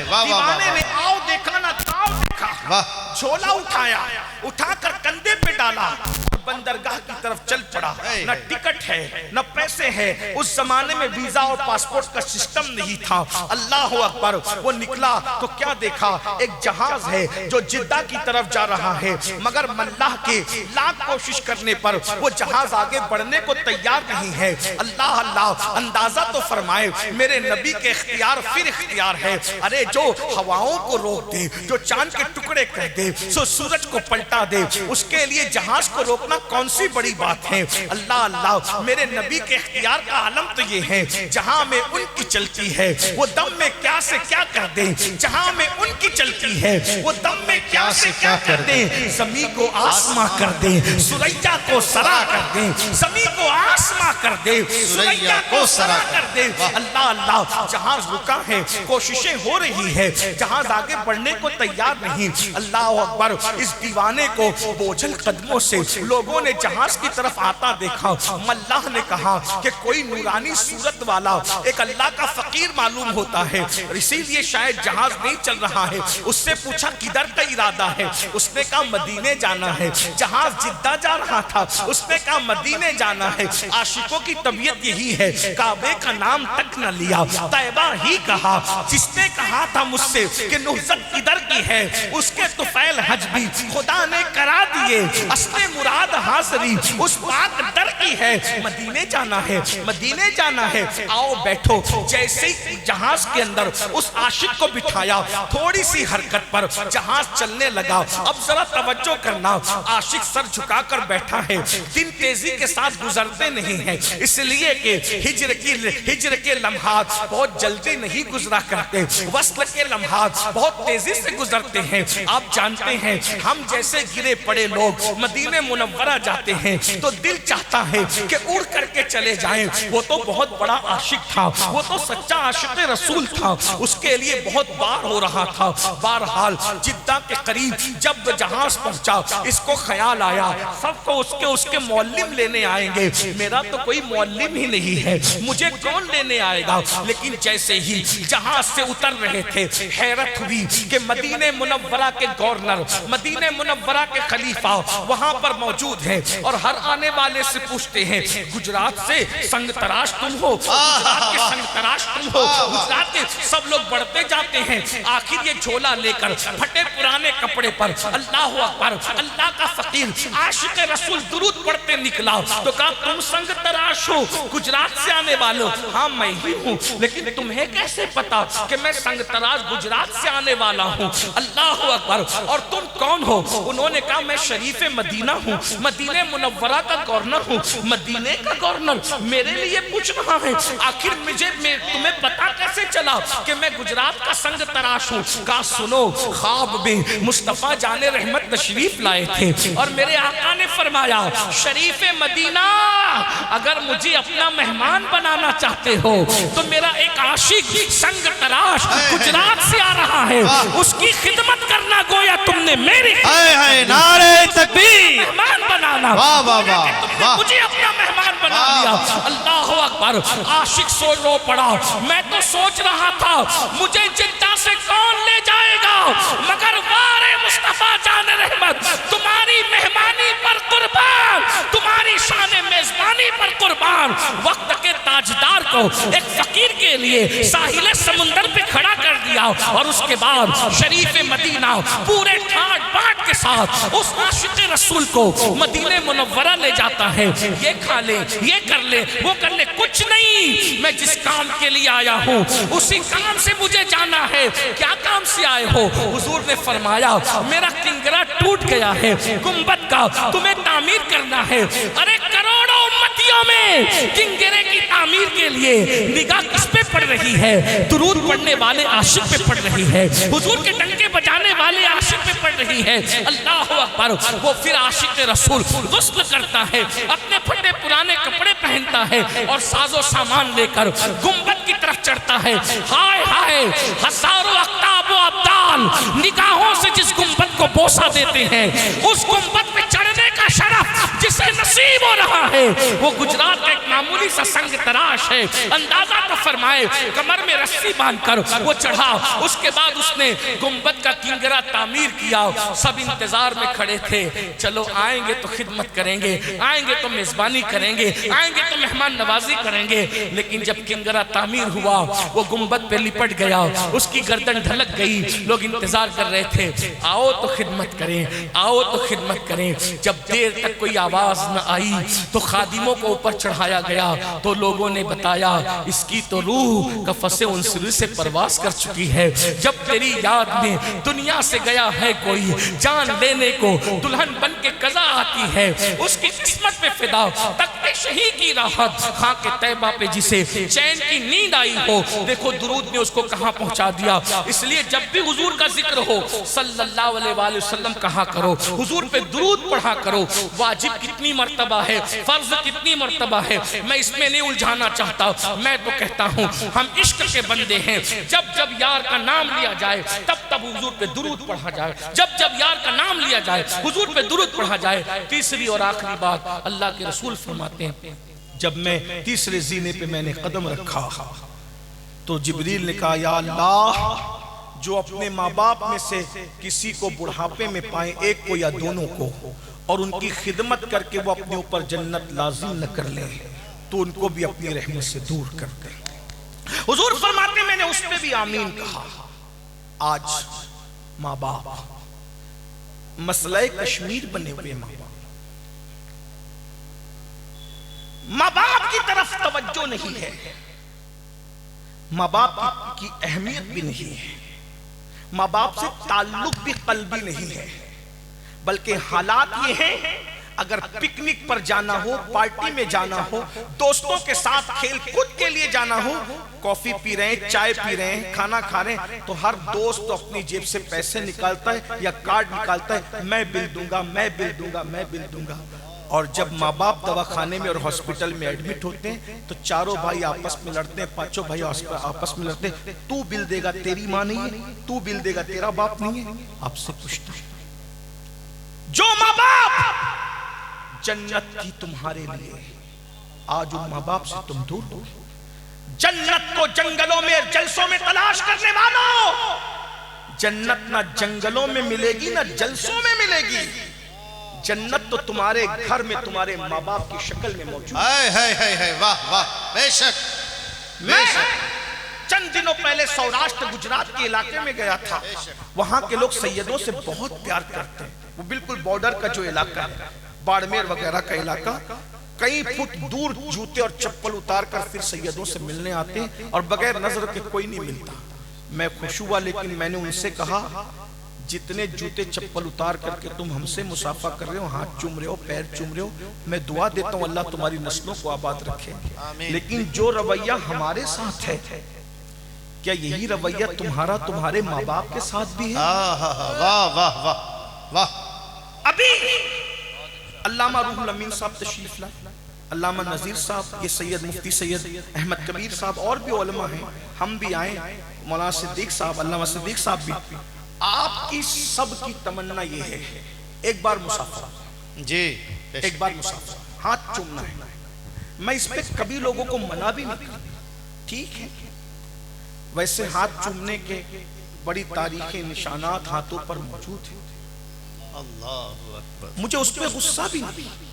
دیوانے نے آؤ دیکھا نہ تاؤ دیکھا، جھولا اٹھایا، اٹھا کر کندھے پہ ڈالا، بندرگاہ کی طرف چل پڑا. نہ ٹکٹ ہے نہ پیسے ہیں، اس زمانے میں ویزا اور پاسپورٹ کا سسٹم نہیں تھا. اللہ اکبر. وہ نکلا تو کیا دیکھا؟ ایک جہاز ہے جو جدہ کی طرف جا رہا ہے، مگر ملاح کے لاکھ کوشش کرنے پر وہ جہاز آگے بڑھنے کو تیار نہیں ہے. اللہ اللہ، اندازہ تو فرمائے میرے نبی کے اختیار پھر اختیار ہے. ارے جو ہواؤں کو روک دے، جو چاند کے ٹکڑے کر دے، سو سورج کو پلٹا دے، اس کے لیے جہاز کو روکنا کون سی بڑی بات ہے. اللہ اللہ، میرے نبی کے اختیار کا عالم تو یہ ہے جہاں میں ان کی چلتی ہے وہ دم میں کیا سے کیا کر دے. جہاں میں ان کی چلتی ہے وہ دم میں کیا سے کیا کر دے. زمین کو آسماں کر دے، سریا کو سرا کر دے. زمین کو آسماں کر دے، سریا کو سرا کر دے. اللہ اللہ، جہاز رکا ہے، کوششیں ہو رہی ہے، جہاز آگے بڑھنے کو تیار نہیں. اللہ اکبر. اس دیوانے کو بوجھل قدموں سے لوگوں نے جہاز کی طرف آتا دیکھا. ملاح نے کہا کہ کوئی نورانی صورت والا ایک اللہ کا فقیر معلوم ہوتا ہے، اسی لیے شاید جہاز نہیں چل رہا ہے. اس سے پوچھا کدھر کا ارادہ ہے؟ اس نے کہا مدینے جانا ہے. جہاز جدہ جا رہا تھا، اس نے کہا مدینے جانا ہے. عاشقوں کی طبیعت یہی ہے، کعبے کا نام تک نہ لیا، طیبہ ہی کہا. جس نے کہا تھا مجھ سے کہ نہضت کدھر کی ہے، اس کے طفیل حج بھی خدا نے کرا دیے. اصل مراد حاضری اس پاک در کی ہے. مدینے جانا ہے، مدینے جانا ہے. آؤ بیٹھو. جیسے ہی جہاز کے اندر اس عاشق کو بٹھایا، تھوڑی سی حرکت پر جہاز چلنے لگا. اب ذرا توجہ کرنا، عاشق سر جھکا کر بیٹھا ہے. دن تیزی کے ساتھ گزرتے نہیں ہیں، اس لیے کہ ہجر کے لمحات بہت جلدی نہیں گزرا کرتے، وصل کے لمحات بہت تیزی سے گزرتے ہیں. آپ جانتے ہیں ہم جیسے گرے پڑے لوگ مدینہ منورہ جاتے ہیں تو دل چاہتا ہے کہ اڑ کر کے چلے جائیں. وہ تو بہت بڑا عاشق تھا, وہ تو سچا عاشق رسول تھا, اس کے لیے بہت بار ہو رہا تھا. بہرحال جدہ کے قریب جب جہاز پہنچا, اس کو خیال آیا سب کو اس کے معلم لینے آئیں گے, میرا تو کوئی معلم ہی نہیں ہے, مجھے کون لینے آئے گا. لیکن جیسے ہی جہاز سے اتر رہے تھے حیرت ہوئی کہ مدینہ منورہ کے گورنر, مدینہ منورہ کے خلیفہ وہاں پر موجود ہیں, اور ہر آنے والے سے پوچھتے ہیں گجرات سے سنگ تراش تم ہو, گجرات کے سنگ تراش تم ہو, گجرات کے. سب لوگ بڑھتے جاتے ہیں. آخر یہ جھولا لے کر پھٹے پرانے کپڑے پر اللہ اکبر, اللہ کا فقیر عاشق رسول درود پڑھتے نکلا. تو کہا تم سنگ تراش ہو, گجرات سے آنے والو. ہاں میں ہی ہوں, لیکن تمہیں کیسے پتا کہ میں سنگ تراش گجرات سے آنے والا ہوں. اللہ اکبر. اور تم کون ہو؟ انہوں نے کہا میں شریف مدینہ ہوں, مدینہ منورہ کا گورنر ہوں. مدینہ کا گورنر میرے لیے پوچھ رہا ہے, آخر تمہیں پتا کیسے چلا کہ میں گجرات کا سنگ تراش ہوں؟ کہا سنو, خواب میں مصطفیٰ جان رحمت تشریف لائے تھے اور میرے آقا نے فرمایا شریف مدینہ اگر مجھے اپنا مہمان بنانا چاہتے ہو تو میرا ایک عاشق سنگ تراش گجرات سے آ رہا ہے, اس کی خدمت کرنا گویا تم نے میرے نعرہ تکبیر مہمان بنانا, مجھے اپنا مہمان بنا لیا. اللہ اکبر. عاشق سوچ رو پڑا, میں تو سوچ رہا تھا مجھے جدہ سے کون لے جائے گا, مگر وارے مصطفیٰ جان رحمت تمہاری مہمانی پر قربان, تمہاری شان میزبانی پر قربان. وقت کے تاجدار کو ایک فقیر کے لیے ساحل سمندر پہ کھڑا کر دیا, اور اس کے بعد شریف مدینہ پورے ٹھاٹ باٹ کے ساتھ اس عاشق رسول کو مدینہ منورہ لے جاتا ہے. یہ کھا لے, یہ کر لے, وہ کر لے, کچھ نہیں, میں جس کام کے لیے آیا ہوں اسی کام سے مجھے جانا ہے. کیا کام سے آئے ہو؟ حضور نے فرمایا میرا کنگرا ٹوٹ گیا ہے, گنبد کا تمہیں تعمیر کرنا ہے. ارے کروڑوں امتیوں میں کنگرے کی تعمیر کے لیے نگاہ کس پہ پڑ رہی ہے؟ درود پڑھنے والے عاشق پہ پڑ رہی ہے, حضور کے ڈنکے بجانے والے عاشق پہ پڑ رہی ہے. اللہ اکبر. وہ پھر عاشق رسول غسل کرتا ہے, اپنے پھٹے پرانے کپڑے پہنتا ہے اور ساز و سامان لے کر گنبد کی طرف چڑھتا ہے. ہائے ہائے, ہزاروں اقطاب و ابدال نگاہوں سے جس گنبد کو بوسہ دیتے ہیں, اس گنبد پہ چڑھنے کا شرف جسے نصیب ہو رہا ہے وہ گجرات کا ایک معمولی سا سنگ تراش ہے. اندازہ تو فرمائے, کمر میں رسی باندھ کر وہ چڑھا. اس کے بعد اس نے گنبد کا کنگرا تعمیر کیا. سب انتظار میں کھڑے تھے, چلو آئیں گے تو خدمت کریں گے, آئیں گے تو میزبانی کریں گے, آئیں گے تو مہمان نوازی کریں گے. لیکن جب کنگرا تعمیر ہوا وہ گنبد پہ لپٹ گیا, اس کی گردن ڈھلک گئی. لوگ انتظار کر رہے تھے, آؤ تو خدمت کریں, آؤ تو خدمت کریں. جب دیر تک کوئی آواز نہ آئی تو خادموں کو اوپر چڑھایا گیا. تو لوگوں نے بتایا اس کی تو روح قفس انصری سے پرواز کر چکی ہے. جب تیری یاد میں دنیا سے گیا ہے کوئی, جان لینے کو دلہن بن کے قضا آتی ہے. اس کی قسمت پہ فدا تخت شہید کی راحت, خاک طیبہ پہ جسے چین کی نیند آئی ہو. دیکھو درود نے اس کو کہاں پہنچا دیا. اس لیے جب بھی حضور کا ذکر ہو صلی اللہ علیہ وآلہ وسلم کہا کرو, حضور پہ درود پڑھا کرو. واجب کتنی مرتبہ ہے, فرض کتنی مرتبہ ہے, میں اس میں نہیں الجھانا چاہتا. میں تو کہتا ہوں ہم عشق کے بندے ہیں. جب جب یار کا نام لیا جائے تب تب حضور پہ درود پڑھا جائے, جب جب یار کا نام لیا جائے حضور پہ درود پڑھا جائے. تیسری اور آخری بات اللہ کے رسول فرماتے ہیں, جب میں تیسرے زینے پہ میں نے قدم رکھا تو جبریل نے کہا یا اللہ, جو اپنے ماں باپ میں سے کسی کو بڑھاپے میں پائیں, ایک کو یا دونوں کو, اور ان کی خدمت کر کے وہ اپنے اوپر جنت لازم نہ کر لیں تو ان کو بھی اپنی رحمت سے دور کر دیں. حضور فرماتے میں نے اس پہ بھی آمین کہا. آج ماں باپ مسئلہ کشمیر بنے ہوئے, ماں باپ کی طرف توجہ نہیں ہے, ماں باپ کی اہمیت بھی نہیں ہے, ماں باپ سے تعلق بھی قلبی نہیں ہے, بلکہ حالات یہ ہیں اگر پکنک پر جانا ہو، پارٹی میں جانا ہو، دوستوں کے ساتھ کھیل کود کے لیے جانا ہو، کافی پی رہے ہیں، چائے پی رہے ہیں، کھانا کھا رہے ہیں، تو ہر دوست اپنی جیب سے پیسے نکالتا ہے یا کارڈ نکالتا ہے، میں بل دوں گا، میں بل دوں گا، میں بل دوں گا. اور جب ماں باپ دواخانے میں اور ہاسپٹل میں ایڈمٹ ہوتے ہیں تو چاروں بھائی آپس میں لڑتے ہیں، پانچوں بھائی آپس میں لڑتے ہیں. تو بل دے گا، تیری ماں نہیں ہے، تو بل دے گا، تیرا باپ نہیں ہے. آپ سے پوچھتا ہوں، جو ماں باپ جنت کی تمہارے لیے، آج ان ماں باپ سے تم دور ہو. جنت کو جنگلوں میں جلسوں میں تلاش کرنے والوں، جنت نہ جنگلوں میں ملے گی نہ جلسوں میں ملے گی. جنت تو تمہارے گھر میں تمہارے ماں باپ کی شکل میں موجود ہے. واہ واہ، بے شک. میں چند دنوں پہلے سوراشٹر گجرات کے علاقے میں گیا تھا. وہاں کے لوگ سیدوں سے بہت پیار کرتے ہیں. وہ بالکل بارڈر کا جو علاقہ ہے، باڑمیر وغیرہ کا علاقہ، کئی فٹ دور جوتے اور چپل اتار کر پھر سیدوں سے ملنے آتے ہیں اور بغیر نظر کے کوئی نہیں ملتا. میں خوش ہوا، لیکن میں نے ان سے کہا جتنے جوتے چپل اتار کر کے تم ہم سے مصافحہ کر رہے ہو، ہاتھ چوم رہے ہو، پیر چوم رہے ہو، میں دعا دیتا ہوں اللہ تمہاری نسلوں کو آباد رکھے. لیکن جو رویہ ہمارے ساتھ ہے، کیا یہی رویہ تمہارا تمہارے ماں باپ کے ساتھ بھی ہے؟ واہ واہ واہ واہ. ابھی علامہ روح الامین صاحب تشریف لائے، علامہ نذیر صاحب، یہ سید مفتی سید احمد کبیر صاحب، اور بھی علماء ہیں، ہم بھی آئیں، مولانا صدیق صاحب، علامہ صدیق صاحب بھی. آپ کی سب کی تمنا یہ ہے ایک بار مصافحہ، جی ایک بار مصافحہ، ہاتھ چومنا ہے. میں اس پہ کبھی لوگوں کو منع بھی نہیں کرتا، ٹھیک ہے. ویسے ہاتھ چومنے کے بڑی تاریخی نشانات ہاتھوں پر موجود ہیں. اللہ اکبر. مجھے اس پہ غصہ بھی نہیں،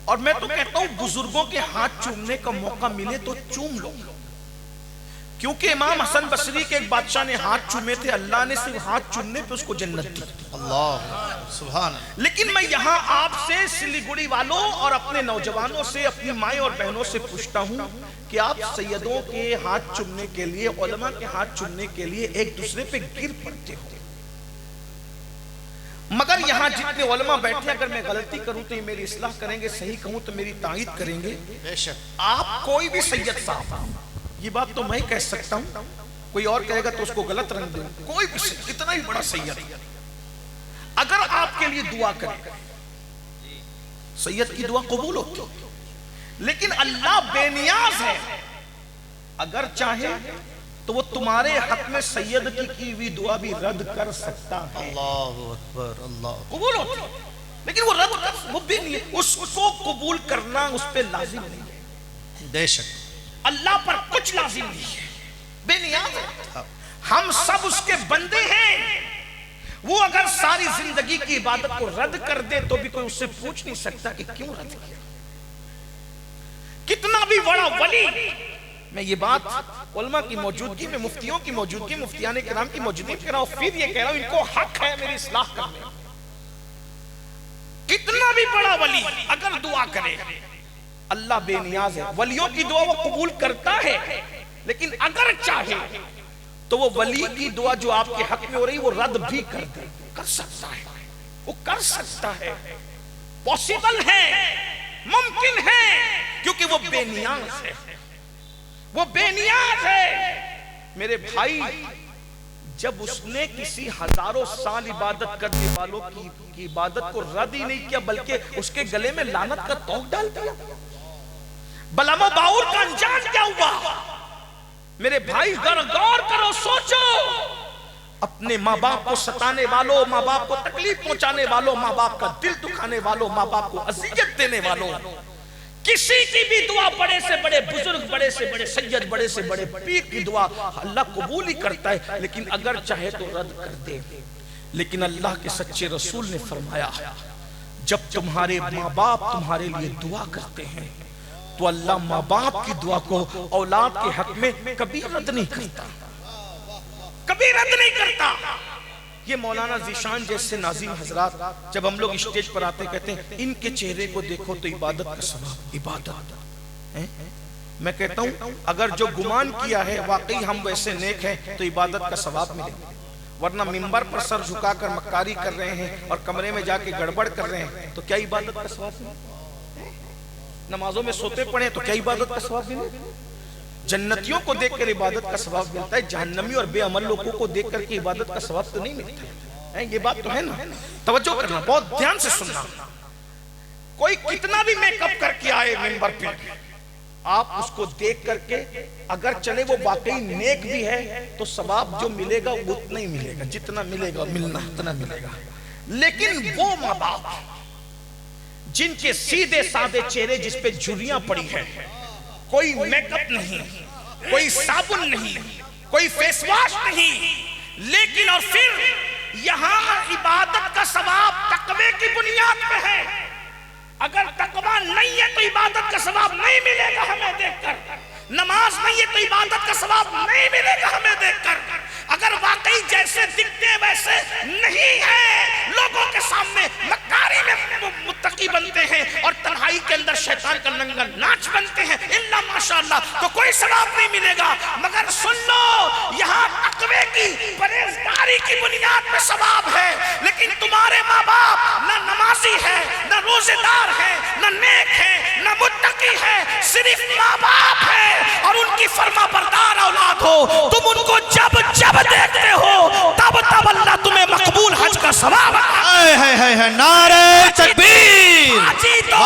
اور میں تو کہتا ہوں بزرگوں کے ہاتھ چومنے کا موقع ملے تو چوم لو. کیونکہ امام حسن بصری کے ایک بادشاہ نے ہاتھ چومے تھے، اللہ نے صرف ہاتھ چومنے پہ اس کو جنت دی. اللہ سبحان. لیکن میں یہاں آپ سے سلیگوڑی والوں اور اپنے نوجوانوں سے، اپنی مائیں اور بہنوں سے پوچھتا ہوں کہ آپ سیدوں کے ہاتھ چومنے کے لیے، علماء کے ہاتھ چومنے کے لیے ایک دوسرے پہ گر پڑتے ہو. مگر یہاں جتنے علماء بیٹھے، اگر میں غلطی کروں تو یہ میری اصلاح کریں گے، صحیح کہوں تو میری تائید کریں گے. بے شک. آپ کوئی بھی سید صاحب، یہ بات تو میں کہہ سکتا ہوں، کوئی اور کہے گا تو اس کو غلط رنگ دیں. کوئی بھی سید، کتنا ہی بڑا سید، اگر آپ کے لیے دعا کرے، سید کی دعا قبول ہوتی، لیکن اللہ بے نیاز ہے. اگر چاہے تو وہ تمہارے حق میں سید کی ہوئی دعا بھی رد کر سکتا ہے. اللہ اکبر. اللہ. قبول ہوتی، لیکن وہ رد کر، وہ بھی نہیں، اس کو قبول کرنا اس پہ لازم نہیں ہے. بے شک. اللہ پر کچھ لازم نہیں ہے، بے نیاز ہے. ہم سب اس کے بندے ہیں. وہ اگر ساری زندگی کی عبادت کو رد کر دے تو بھی کوئی اس سے پوچھ نہیں سکتا کہ کیوں رد کیا. کتنا بھی بڑا ولی، میں یہ بات علماء کی موجودگی میں، مفتیوں کی موجودگی، مفتیان کرام کی موجودگی میں کہہ رہا ہوں، پھر یہ کہہ رہا ہوں ان کو حق ہے میری اصلاح کرنے. کتنا بھی بڑا ولی اگر دعا کرے، اللہ بے نیاز ہے. ولیوں کی دعا وہ قبول کرتا ہے، لیکن اگر چاہے تو وہ ولی کی دعا جو آپ کے حق میں ہو رہی وہ رد بھی کر دے. کر سکتا ہے، وہ کر سکتا ہے، پوسیبل ہے، ممکن ہے، کیونکہ وہ بے نیاز ہے. وہ بے نیاز ہے. میرے بھائی، جب اس نے کسی ہزاروں سال عبادت کرنے والوں کی عبادت کو رد ہی نہیں کیا بلکہ اس کے گلے میں لعنت کا توق ڈال دیا، بلام و باور کا انجام کیا ہوا؟ میرے بھائی غور کرو، سوچو. اپنے ماں باپ کو ستانے والوں، ماں باپ کو تکلیف پہنچانے والوں، ماں باپ کا دل دکھانے والوں، ماں باپ کو اذیت دینے والوں، کسی کی بھی دعا، بڑے سے بڑے بزرگ، بڑے سے بڑے سید، بڑے سے بڑے پیر کی دعا اللہ قبول ہی کرتا ہے، لیکن اگر چاہے تو رد کر دے. لیکن اللہ کے سچے رسول نے فرمایا جب تمہارے ماں باپ تمہارے لیے دعا کرتے ہیں تو اللہ ماں باپ کی دعا کو اولاد کے حق میں کبھی رد نہیں کرتا، کبھی رد نہیں کرتا. یہ مولانا ذیشان جیسے ناظم حضرات جب ہم لوگ اسٹیج پر آتے کہتے ہیں ان کے چہرے کو دیکھو تو عبادت کا ثواب. عبادت، میں کہتا ہوں اگر جو گمان کیا ہے واقعی ہم ویسے نیک ہیں تو عبادت کا ثواب ملے. ورنہ منبر پر سر جھکا کر مکاری کر رہے ہیں اور کمرے میں جا کے گڑبڑ کر رہے ہیں تو کیا عبادت کا ثواب ہے؟ نمازوں میں سوتے پڑے تو کیا عبادت کا ثواب ملے؟ جنتیوں کو دیکھ کر عبادت کا ثواب ملتا ہے، جہنمی اور بے عمل لوگوں کو دیکھ کر کے عبادت کا ثواب تو نہیں ملتا ہے۔ یہ بات تو ہے نا، توجہ کرنا، بہت دھیان سے سننا۔ کوئی کتنا بھی میک اپ کر کے آئے منبر پہ، آپ اس کو دیکھ کر کے اگر چلے وہ واقعی نیک بھی ہے تو ثواب جو ملے گا وہ اتنا ہی ملے گا، جتنا ملے گا ملنا اتنا ملے گا۔ لیکن وہ ماں باپ جن کے سیدھے سادے چہرے جس پہ جھریاں پڑی ہیں، کوئی میک اپ نہیں، کوئی صابن نہیں، کوئی فیس واش نہیں، لیکن اور پھر یہاں عبادت کا ثواب تقوی کی بنیاد پہ ہے۔ اگر تقوی نہیں ہے تو عبادت کا ثواب نہیں ملے گا ہمیں دیکھ کر، نماز نہیں ہے تو عبادت کا ثواب نہیں ملے گا ہمیں دیکھ کر، اگر واقعی جیسے دکھتے ویسے نہیں ہے، لوگوں کے سامنے مکاری میں متقی بنتے ہیں اور تنہائی کے اندر شیطان کا ننگا ناچ بنتے ہیں، الا ماشاءاللہ، تو کوئی ثواب نہیں ملے گا۔ مگر سن لو، یہاں تقوی کی پرہیزگاری کی بنیاد پہ ثواب ہے، لیکن تمہارے ماں باپ نہ نمازی ہے، نہ روزے دار ہے، نہ نیک ہے، نہ متقی ہے، صرف ماں باپ ہے اور ان کی فرما بردار اولاد ہو، تم ان کو جب جب دیکھتے ہو تب تب اللہ تمہیں مقبول حج کا ثواب ہے۔ نعرہ تکبیر! حاجی تو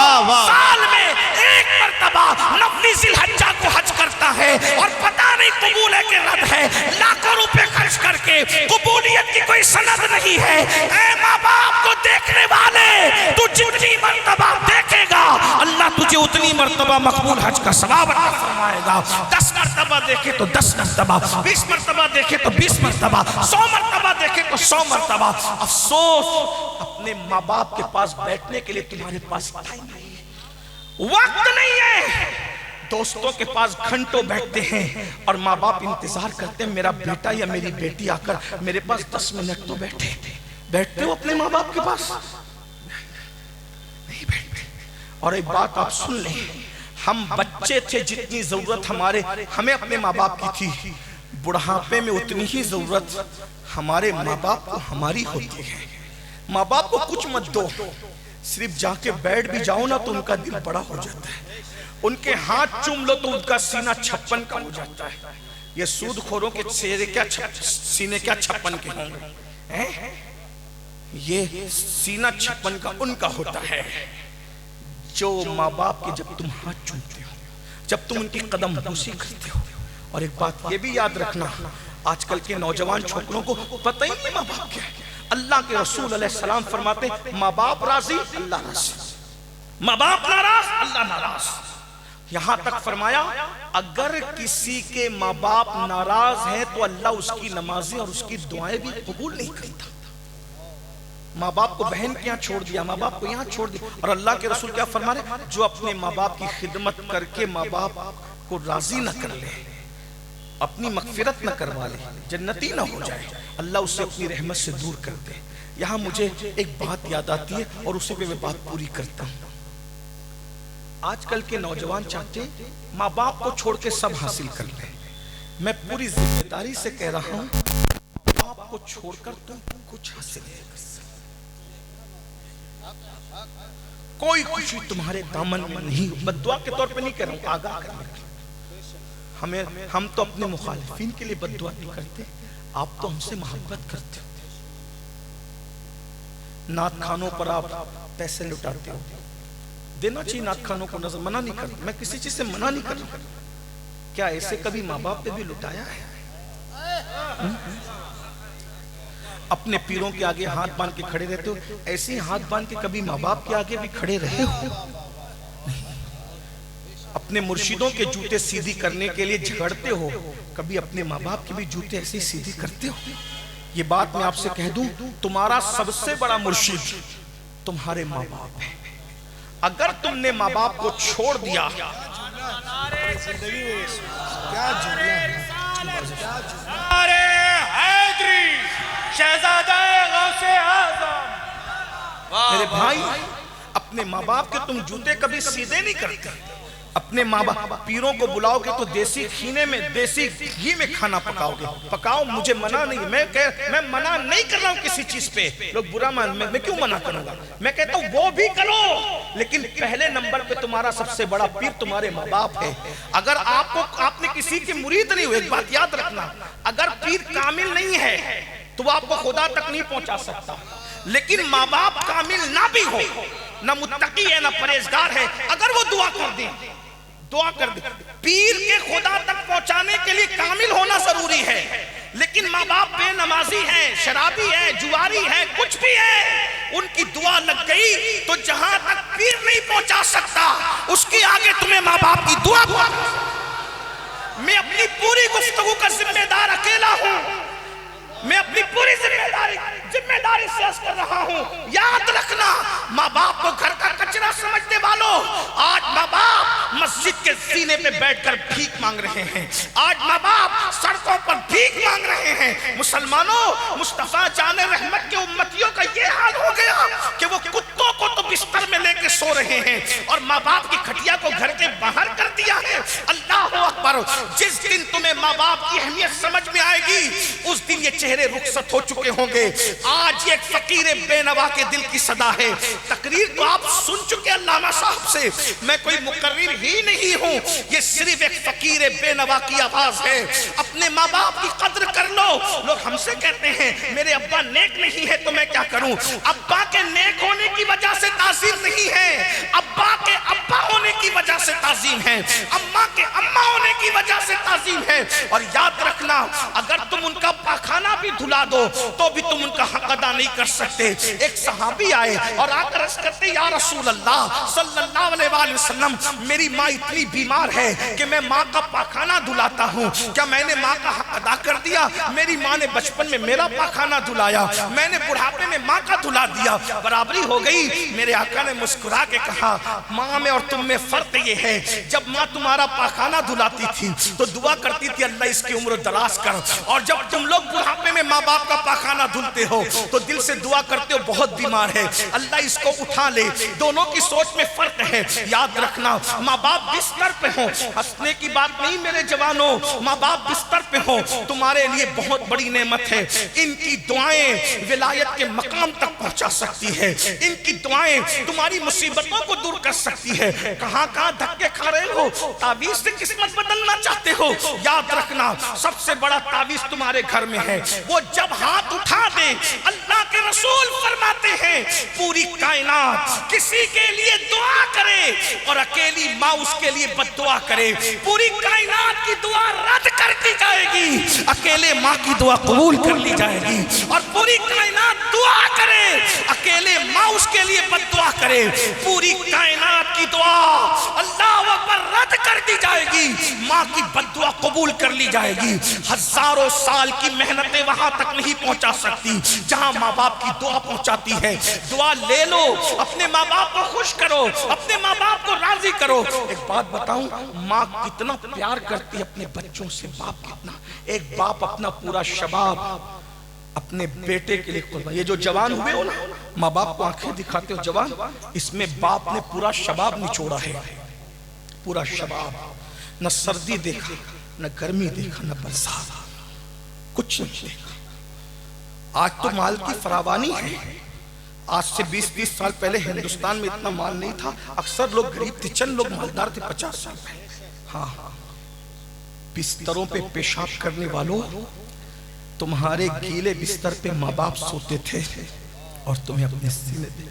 سال میں ایک مرتبہ نفلی ذی الحجہ کو حج کرتا ہے اور پتہ نہیں قبول ہے کہ رد ہے، لاکھوں روپے خرچ کر کے، قبولیت کی کوئی سند نہیں ہے۔ اے ماں باپ کو دیکھنے والے، تو جتنی مرتبہ دیکھے گا اللہ تجھے اتنی مرتبہ مقبول حج کا ثواب عطا فرمائے گا۔ 10 مرتبہ دیکھے تو 10 مرتبہ، 20 مرتبہ دیکھے تو 20 مرتبہ، 100 مرتبہ دیکھے تو 100 مرتبہ۔ افسوس اپنے ماں باپ کے پاس بیٹھنے کے لیے تمہارے پاس ٹائم نہیں ہے، وقت نہیں ہے۔ دوستوں کے پاس گھنٹوں بیٹھتے ہیں اور ماں باپ انتظار کرتے ہیں میرا بیٹا یا میری بیٹی آ کر میرے پاس 10 منٹ تو بیٹھتے ہو اپنے ماں باپ کے پاس؟ نہیں بیٹھتے۔ اور ایک بات آپ سن لیں، ہم بچے تھے جتنی ضرورت ہمیں اپنے ماں باپ کی تھی، بڑھاپے میں اتنی ہی ضرورت ہمارے ماں باپ کو ہماری ہوتی ہے۔ ماں باپ کو کچھ مت دو، صرف جا کے بیٹھ بھی جاؤ نا تو ان کا دل بڑا ہو جاتا ہے، ان کے ہاتھ چوم لو تو ان کا سینہ 56 کا ہو جاتا ہے۔ یہ سود خوروں کے سینے کیا 56 کے ہوں گے، یہ سینہ 56 کا ان کا ہوتا ہے۔ جو ماں باپ کے جب تم ہاتھ چومتے ہو، جب تم ان کی قدم بوسی کرتے ہو، اور ایک بات یہ بھی یاد رکھنا، آج کل کے نوجوان چھوکروں کو پتہ ہی نہیں ماں باپ کیا ہے۔ اللہ کے رسول علیہ السلام فرماتے ماں باپ راضی اللہ راضی، ماں باپ ناراض اللہ ناراض۔ یہاں تک فرمایا اگر کسی کے ماں باپ ناراض ہیں تو اللہ اس کی نمازیں اور اس کی دعائیں بھی قبول نہیں کرتا۔ ماں باپ کو بہن کے یہاں چھوڑ دیا، ماں باپ کو یہاں چھوڑ دیا، اور اللہ کے رسول کیا فرما رہے، جو اپنے ماں باپ کی خدمت کر کے ماں باپ کو راضی نہ کر لے، اپنی مغفرت نہ کروا لے، جنتی نہ ہو جائے، اللہ اسے اپنی رحمت سے دور کر دے۔ یہاں مجھے ایک بات یاد آتی ہے اور اسی پہ میں بات پوری کرتا ہوں۔ آج کل کے نوجوان چاہتے ہیں ماں باپ کو چھوڑ کے سب حاصل کر لیں۔ میں پوری ذمہ داری سے کہہ رہا ہوں ماں باپ کو چھوڑ کر تم کچھ حاصل نہیں کر سکتے، کوئی خوشی تمہارے دامن میں نہیں۔ بد دعا کے طور پہ نہیں کہہ رہا ہوں، آگاہ کرنے کے لیے۔ ہم تو اپنے مخالفین کے لیے بد دعا نہیں کرتے، آپ تو ہم سے محبت کرتے ہو۔ نعت خانوں پر آپ پیسے لٹاتے ہو، دینا چاہیے نعت خانوں کو، نظر منع نہیں کرتا، میں کسی چیز سے منع نہیں کر رہا۔ کیا ایسے کبھی ماں باپ پہ بھی لٹایا ہے؟ اپنے پیروں کے آگے ہاتھ باندھ کے کھڑے رہتے ہو، ایسے ہی ہاتھ باندھ کے کبھی ماں باپ کے آگے بھی کھڑے رہے ہو؟ اپنے مرشدوں کے جوتے سیدھی کرنے کے لیے جھگڑتے ہو، کبھی اپنے ماں باپ کے بھی جوتے ایسے سیدھی کرتے ہو؟ یہ بات میں آپ سے کہہ دوں، تمہارا سب سے بڑا مرشد تمہارے ماں باپ ہے۔ اگر تم نے ماں باپ کو چھوڑ دیا، میرے بھائی اپنے ماں باپ کے تم جوتے کبھی سیدھے نہیں کرتے، اپنے ماں باپ پیروں کو بلاؤ گے تو دیسی کھینے میں دیسی گھی میں کھانا پکاؤ گے، پکاؤ، مجھے منع نہیں، میں منع نہیں کر رہا ہوں کسی چیز پہ، لوگ برا میں کیوں منع کروں گا، میں کہتا ہوں وہ بھی کرو، لیکن پہلے نمبر پہ تمہارا سب سے بڑا پیر تمہارے ماں باپ ہے۔ اگر آپ نے کسی کے مرید نہیں ہوئے، ایک بات یاد رکھنا، اگر پیر کامل نہیں ہے تو وہ آپ کو خدا تک نہیں پہنچا سکتا، لیکن ماں باپ کامل نہ بھی ہو، نہ متقی ہے نہ پرہیزگار ہے، اگر وہ دعا کر دیں، پیر کے خدا تک پہنچانے کے لیے کامل ہونا ضروری ہے، لیکن ماں باپ بے نمازی ہیں، شرابی ہیں، جواری ہیں، کچھ بھی ہے، ان کی دعا لگ گئی تو جہاں تک پیر نہیں پہنچا سکتا اس کی آگے تمہیں ماں باپ کی دعا پہنچا۔ میں اپنی پوری گفتگو کا ذمہ دار اکیلا ہوں، میں اپنی پوری ذمہ داری سے عرض کر رہا ہوں، یاد رکھنا، ماں باپ کو گھر کا کچرا سمجھنے والوں، آج ماں باپ مسجد کے سینے پہ بیٹھ کر بھیک مانگ رہے ہیں، آج ماں باپ سڑکوں پر بھیک مانگ رہے ہیں۔ مسلمانوں، مصطفیٰ جان رحمت کے امتیوں کا یہ حال ہو گیا کہ وہ کتوں کو تو بستر میں لے کے سو رہے ہیں اور ماں باپ کی کھٹیا کو گھر کے باہر کر دیا ہے۔ اللہ اکبر! جس دن تمہیں ماں باپ کی اہمیت سمجھ میں آئے گی اس دن یہ چہرے رخصت ہو چکے ہوں گے۔ آج ایک فقیر بے نوا کے دل کی صدا ہے، تقریر تو آپ سن چکے علامہ صاحب سے، میں کوئی مقرر ہی نہیں ہوں، یہ صرف ایک فقیر بے نوا کی آواز ہے۔ اپنے ماں باپ کی قدر کر لو۔ لوگ ہم سے کہتے ہیں میرے ابا نیک نہیں ہے تو میں کیا کروں؟ ابا کے نیک ہونے کی وجہ سے تعظیم نہیں ہے، ابا کے ابا ہونے کی وجہ سے تعظیم ہے، اماں کے اماں ہونے کی وجہ سے تعظیم ہے۔ اور یاد رکھنا، اگر تم ان کا پاخانہ بھی دھلا دو تو بھی تم ان کا حق ادا نہیں کر سکتے۔ ایک صحابی آئے اور آ کر عرض کرتے، یا رسول اللہ صلی اللہ علیہ وآلہ وسلم، میری ماں اتنی بیمار ہے کہ میں ماں کا پاخانہ دھلاتا ہوں، کیا میں نے ماں کا حق ادا کر دیا؟ میری ماں نے بچپن میں میرا پاخانہ دھلایا، میں نے بڑھاپے میں ماں کا دھلا دیا، برابری ہو گئی۔ میرے آقا نے مسکرا کے کہا، ماں میں اور تم میں فرق یہ ہے، جب ماں تمہارا پاخانہ دھلاتی تھی تو دعا کرتی تھی اللہ اس کی عمر دراز کر، اور جب تم لوگ بڑھاپے میں ماں باپ کا پاخانہ دھلتے ہو تو دل سے دعا کرتے ہو بہت بیمار ہے اللہ اس کو اٹھا لے۔ دونوں کی سوچ میں فرق ہے۔ یاد رکھنا، ماں باپ بستر پہ ہوں، ہنسنے کی بات نہیں میرے جوانوں، ماں باپ بستر پہ ہوں تمہارے لیے بہت بڑی نعمت ہے۔ ان کی دعائیں ولایت کے مقام تک پہنچا سکتی ہے، ان کی دعائیں تمہاری مصیبتوں کو دور کر سکتی ہے۔ کہاں کہاں دھکے کھا رہے ہو، تعویذ سے قسمت بدلنا چاہتے ہو، یاد رکھنا سب سے بڑا تعویذ تمہارے گھر میں ہے۔ وہ جب ہاتھ اٹھا دے، اللہ کے رسول فرماتے ہیں پوری کائنات کسی کے لیے دعا کرے اور اکیلی ماں اس کے لیے بد دعا کرے، پوری کائنات کی دعا رد کر دی جائے گی، اکیلے ماں کی دعا قبول کر لی جائے گی۔ اور پوری کائنات دعا کرے، اکیلے ماں اس کے لیے بد دعا کرے، پوری کائنات کی دعا اللہ اکبر رد کر دی جائے گی، ماں کی بد دعا قبول کر لی جائے گی۔ ہزاروں سال کی محنتیں وہاں تک نہیں پہنچا سکتی جہاں ماں باپ کی دعا پہنچاتی ہے۔ دعا لے لو، اپنے ماں باپ کو خوش کرو، اپنے ماں باپ کو راضی کرو۔ ایک بات بتاؤں، ماں کتنا پیار کرتی ہے اپنے بچوں سے، باپ کتنا، ایک باپ اپنا پورا شباب اپنے بیٹے کے لیے قربان۔ یہ جو جوان ہوئے ہو نا، ماں باپ کو آنکھیں دکھاتے ہو جوان، اس میں باپ نے پورا شباب نچوڑا ہے، پورا شباب، نہ سردی دیکھا نہ گرمی دیکھا نہ برسات، کچھ نہیں دیکھا۔ آج تو مال کی فراوانی ہے، آج سے 20-20 سال پہلے ہندوستان میں اتنا مال نہیں تھا، اکثر لوگ غریب تھے، چند لوگ مالدار تھے 50 سال پہلے۔ ہاں، بستروں پہ پیشاب کرنے والوں، تمہارے گیلے بستر پہ ماں باپ سوتے تھے اور تمہیں اپنے سینے پہ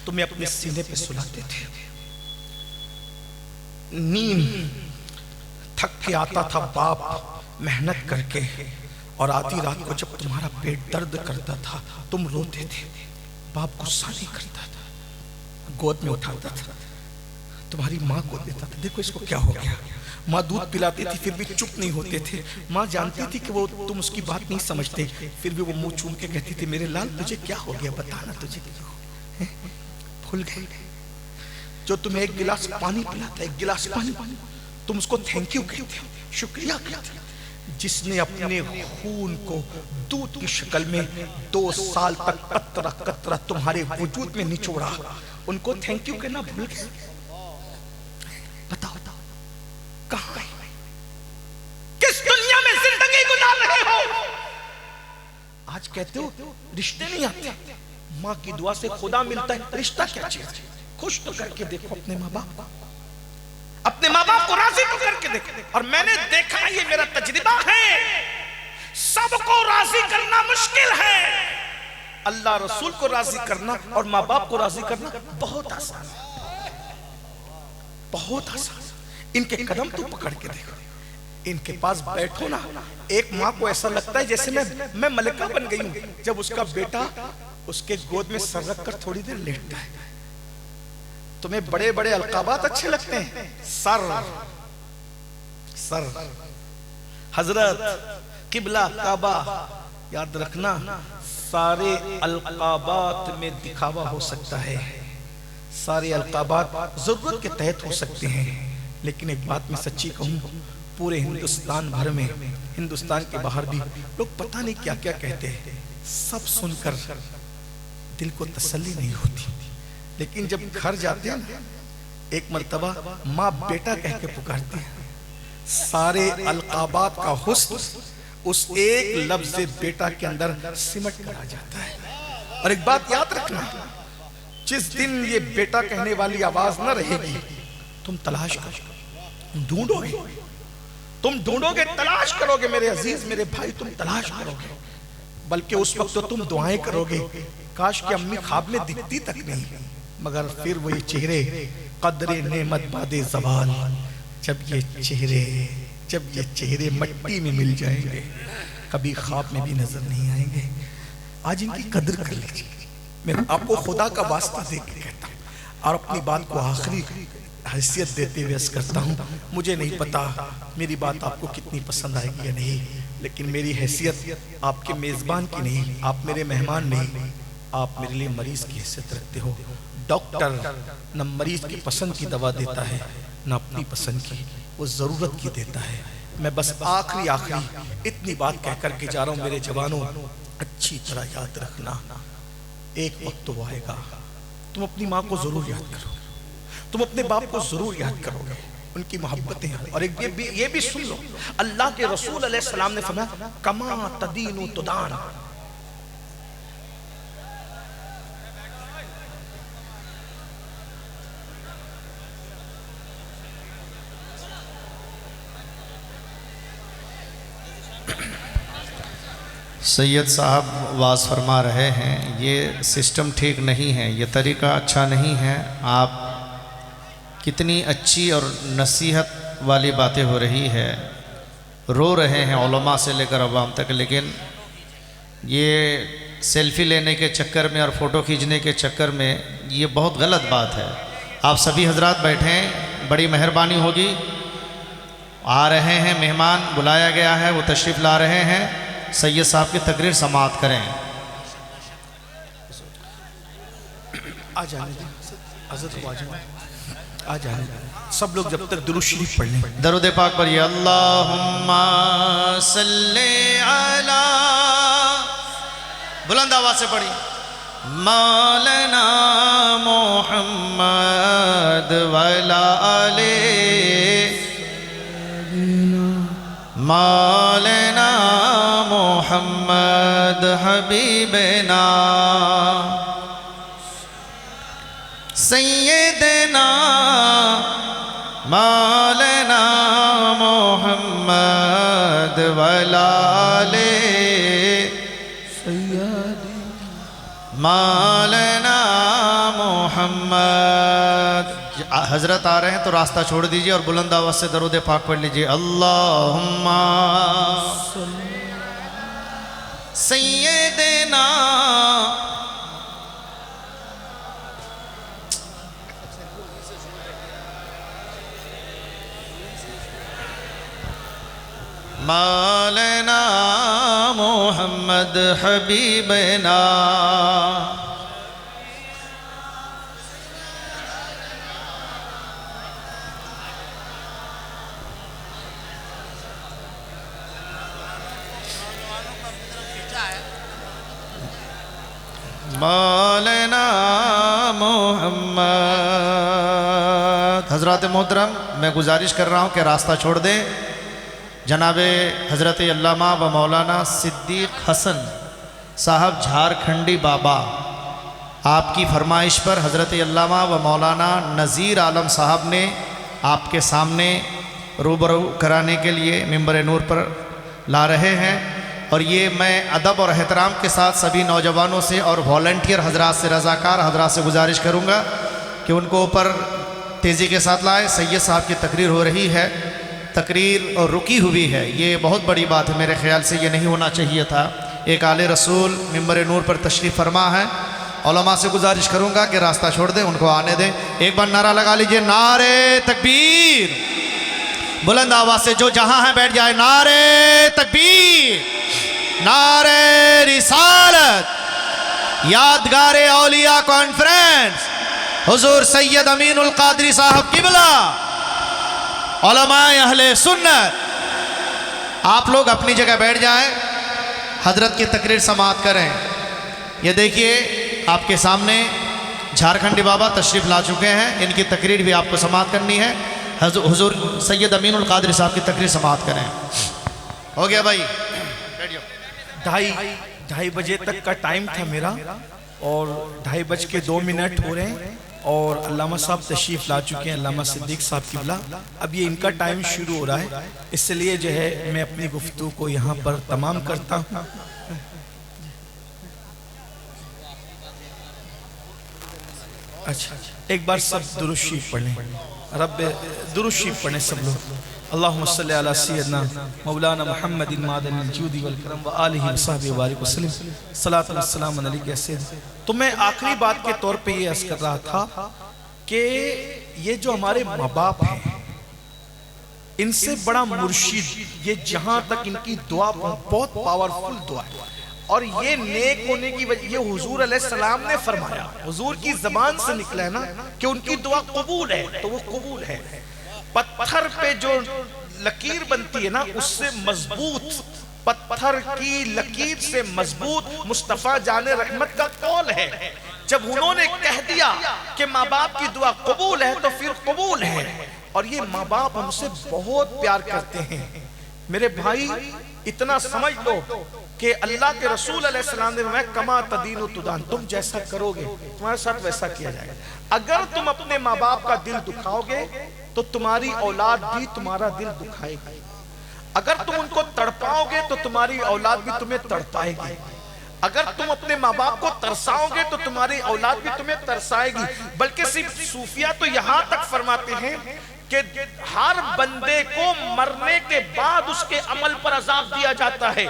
تمہیں اپنے سینے پہ سلاتے تھے۔ نیند تھک کے آتا تھا باپ محنت کر کے، اور آدھی رات کو جب تمہارا پیٹ درد کرتا تھا تم روتے تھے، باپ غصہ نہیں کرتا تھا، گود میں اٹھاتا تھا، تمہاری ماں کو دیتا تھا، دیکھو اس کو کیا ہو گیا۔ ماں دودھ پلاتی تھی پھر بھی چپ نہیں ہوتے تھے، ماں جانتی تھی کہ وہ تم اس کی بات نہیں سمجھتے، پھر بھی وہ منہ چوم کے کہتی تھی میرے لال تجھے کیا ہو گیا، بتانا تجھے کیا، بھول گئے؟ جو تمہیں ایک گلاس پانی پلاتا ہے، ایک گلاس پانی، تم اس کو تھینک یو کہتے ہو، شکریہ کہتے ہو۔ جس نے اپنے خون کو دودھ کی شکل میں 2 سال تک قطرہ قطرہ تمہارے وجود میں نچوڑا، ان کو تھینک یو کہنا بھول گئے؟ بتاؤ کہاں ہے؟ کس دنیا میں زندگی گزار رہے ہو؟ آج کہتے ہو رشتے نہیں آتے، ماں کی دعا سے خدا ملتا ہے، رشتہ کیا چیز ہے؟ خوش تو کر کے دیکھو اپنے ماں باپ کو، اپنے ماں باپ کو راضی تو کر کے دیکھو۔ اور میں نے دیکھا، یہ میرا تجربہ ہے، سب کو راضی کرنا مشکل ہے، اللہ رسول کو راضی کرنا اور ماں باپ کو راضی کرنا بہت آسان ہے، بہت آسان۔ ان کے قدم تو پکڑ کے دیکھو، ان کے پاس بیٹھو نا، ایک ماں کو ایسا لگتا ہے جیسے میں ملکہ بن گئی ہوں جب اس کا بیٹا اس کے گود میں سر رکھ کر تھوڑی دیر لیٹتا ہے۔ تمہیں بڑے بڑے القابات اچھے لگتے ہیں، سر حضرت قبلہ کعبہ، یاد رکھنا سارے القابات میں دکھاوا ہو سکتا ہے، سارے القابات ضرورت کے تحت ہو سکتے ہیں، لیکن ایک بات میں سچی کہوں، پورے ہندوستان بھر میں، ہندوستان کے باہر بھی لوگ پتہ نہیں کیا کیا کہتے ہیں، سب سن کر دل کو تسلی نہیں ہوتی، لیکن جب گھر جاتے ہیں ایک مرتبہ ماں بیٹا کہہ کے پکارتی ہے، سارے القابات کا حسن اس ایک لفظ بیٹا کے اندر سمٹ کر آ جاتا ہے۔ اور ایک بات یاد رکھنا، جس دن یہ بیٹا کہنے والی آواز نہ رہے گی، تم تلاش کرو، تم ڈھونڈو گے، تلاش کرو گے میرے عزیز، میرے بھائی، تم تلاش کرو گے، بلکہ اس وقت تو تم دعائیں کرو گے، کاش کہ امی خواب میں دکھتی تک نہیں، مگر پھر وہی چہرے قدر نعمت بعد زوال، جب یہ چہرے مٹی میں مل جائیں گے، کبھی خواب میں بھی نظر نہیں آئیں گے۔ آج ان کی قدر کر لیجیے، میں آپ کو خدا کا واسطہ دے کے کہتا ہوں، اور اپنی بات کو آخری حیثیت دیتے ہوئے عرض کرتا ہوں، مجھے نہیں پتا میری بات آپ کو کتنی پسند آئے گی یا نہیں، لیکن میری حیثیت آپ کے میزبان کی نہیں، آپ میرے مہمان نہیں، آپ میرے لیے مریض کی حیثیت رکھتے ہو۔ ڈاکٹر نہ مریض کی پسند کی دوا دیتا ہے، نہ اپنی پسند کی، وہ ضرورت کی دیتا ہے۔ میں بس آخری اتنی بات کہہ کر کے جا رہا ہوں، میرے جوانوں اچھی طرح یاد رکھنا، ایک وقت تو آئے گا تم اپنی ماں کو ضرور یاد کرو گے، تم اپنے باپ کو ضرور یاد کرو گے، ان کی محبتیں ہیں۔ اور یہ بھی سن لو، اللہ کے رسول علیہ السلام نے فرمایا کما تدین تدان، سید صاحب واز فرما رہے ہیں، یہ سسٹم ٹھیک نہیں ہے، یہ طریقہ اچھا نہیں ہے۔ آپ کتنی اچھی اور نصیحت والی باتیں ہو رہی ہے، رو رہے ہیں علماء سے لے کر عوام تک، لیکن یہ سیلفی لینے کے چکر میں اور فوٹو کھینچنے کے چکر میں یہ بہت غلط بات ہے۔ آپ سبھی حضرات بیٹھیں، بڑی مہربانی ہوگی۔ آ رہے ہیں مہمان، بلایا گیا ہے، وہ تشریف لا رہے ہیں، سید صاحب کی تقریر سماعت کریں۔ آ جانے حضرت آ جانے سب لوگ جب تک درود شریف پڑھ لیں، درود پاک پڑھیے، اللہم صلی علی، بلند آواز سے پڑھی، مولانا محمد وعلی آلہ، مولانا محمد حبیبنا، سیدنا مولانا محمد وعلی آلہ، مولانا محمد۔ حضرت آ رہے ہیں تو راستہ چھوڑ دیجئے اور بلند آواز سے درود پاک پڑھ لیجئے، اللہم سیدنا مولانا محمد حبیبنا، مولانا محمد۔ حضرات محترم، میں گزارش کر رہا ہوں کہ راستہ چھوڑ دیں۔ جناب حضرت علامہ و مولانا صدیق حسن صاحب جھارکھنڈی بابا، آپ کی فرمائش پر حضرت علامہ و مولانا نذیر عالم صاحب نے آپ کے سامنے روبرو کرانے کے لیے ممبر نور پر لا رہے ہیں، اور یہ میں ادب اور احترام کے ساتھ سبھی نوجوانوں سے اور والنٹیئر حضرات سے، رضاکار حضرات سے گزارش کروں گا کہ ان کو اوپر تیزی کے ساتھ لائے۔ سید صاحب کی تقریر ہو رہی ہے، تقریر اور رکی ہوئی ہے، یہ بہت بڑی بات ہے، میرے خیال سے یہ نہیں ہونا چاہیے تھا۔ ایک آل رسول ممبر نور پر تشریف فرما ہے، علماء سے گزارش کروں گا کہ راستہ چھوڑ دیں، ان کو آنے دیں۔ ایک بار نعرہ لگا لیجئے، نعرہ تکبیر! بلند آواز سے جو جہاں ہے بیٹھ جائے، نعرہ تکبیر! نعرہ رسالت! یادگار اولیاء کانفرنس، حضور سید امین القادری صاحب قبلہ، علماء اہل سنت، آپ لوگ اپنی جگہ بیٹھ جائیں، حضرت کی تقریر سماعت کریں۔ یہ دیکھیے آپ کے سامنے جھارکھنڈی بابا تشریف لا چکے ہیں، ان کی تقریر بھی آپ کو سماعت کرنی ہے۔ حضور سید امین القادری صاحب کی تقریر سماعت کریں۔ ہو گیا بھائی، ڈھائی بجے تک کا ٹائم تھا میرا، اور 2:02 ہو رہے ہیں، اور علامہ صاحب تشریف لا چکے ہیں، علامہ صدیق صاحب قبلہ۔ اب یہ ان کا ٹائم شروع ہو رہا ہے، اس لیے جو ہے میں اپنی گفتگو کو یہاں پر تمام کرتا ہوں۔ اچھا، ایک بار سب درود شریف پڑھیں، رب درود شریف پڑھیں سب لوگ۔ اللہم صلی علی سیدنا مولانا محمد معدن الجود والکرم وآلہ وصحبہ وبارک وسلم، صلاۃ والسلام علیک یا سید۔ تو میں آخری بات کے طور پہ یہ عرض کر رہا تھا کہ یہ جو ہمارے ماں باپ ہیں، ان سے بڑا مرشد، یہ جہاں تک ان کی دعا بہت پاورفل دعا ہے، اور یہ نیک ہونے کی وجہ یہ حضور علیہ السلام نے فرمایا، حضور کی زبان سے نکلا ہے نا کہ ان کی دعا قبول ہے، تو وہ قبول ہے۔ پتھر پہ جو لکیر بنتی ہے نا، اس سے مضبوط، پتھر کی لکیر سے مضبوط مصطفیٰ جان رحمت کا قول ہے۔ جب انہوں نے کہہ دیا کہ ماں باپ کی دعا قبول ہے تو پھر قبول ہے، اور یہ ماں باپ ہم سے بہت پیار کرتے ہیں۔ میرے بھائی اتنا سمجھ لو کہ اللہ کے رسول علیہ السلام نے فرمایا کما تدین و تدان، تم جیسا کرو گے تمہارے ساتھ ویسا کیا جائے گا۔ اگر تم اپنے ماں باپ کا دل دکھاؤ گے تو تمہاری اولاد بھی تمہارا دل دکھائے گی، اگر تم ان کو تڑپاؤ گے تو تمہاری اولاد بھی تمہیں تڑپائے گی، اگر تم اپنے ماں باپ کو ترساؤ گے تو تمہاری اولاد بھی تمہیں ترسائے گی۔ بلکہ صرف صوفیہ تو یہاں تک فرماتے ہیں کہ ہر بندے کو مرنے کے بعد اس کے عمل پر عذاب دیا جاتا ہے،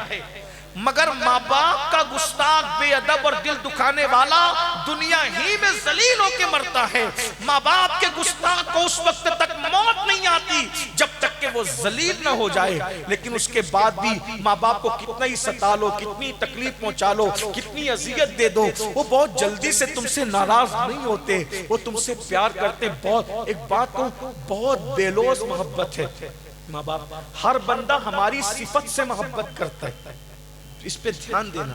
مگر ماں باپ کا گستاخ، بے ادب اور دل دکھانے والا دنیا ہی میں ذلیل ہو کے مرتا ہے۔ ماں باپ کے گستاخ کو اس وقت تک موت نہیں آتی جب تک کہ وہ ذلیل نہ ہو جائے، لیکن اس کے بعد بھی ماں باپ کو کتنا ہی ستا لو، کتنی تکلیف پہنچا لو، کتنی اذیت دے دو، وہ بہت جلدی سے تم سے ناراض نہیں ہوتے، وہ تم سے پیار کرتے۔ ایک بات کو بہت بے لوث محبت ہے ماں باپ، ہر بندہ ہماری صفت سے محبت کرتا ہے، اس پہ دھیان دینا،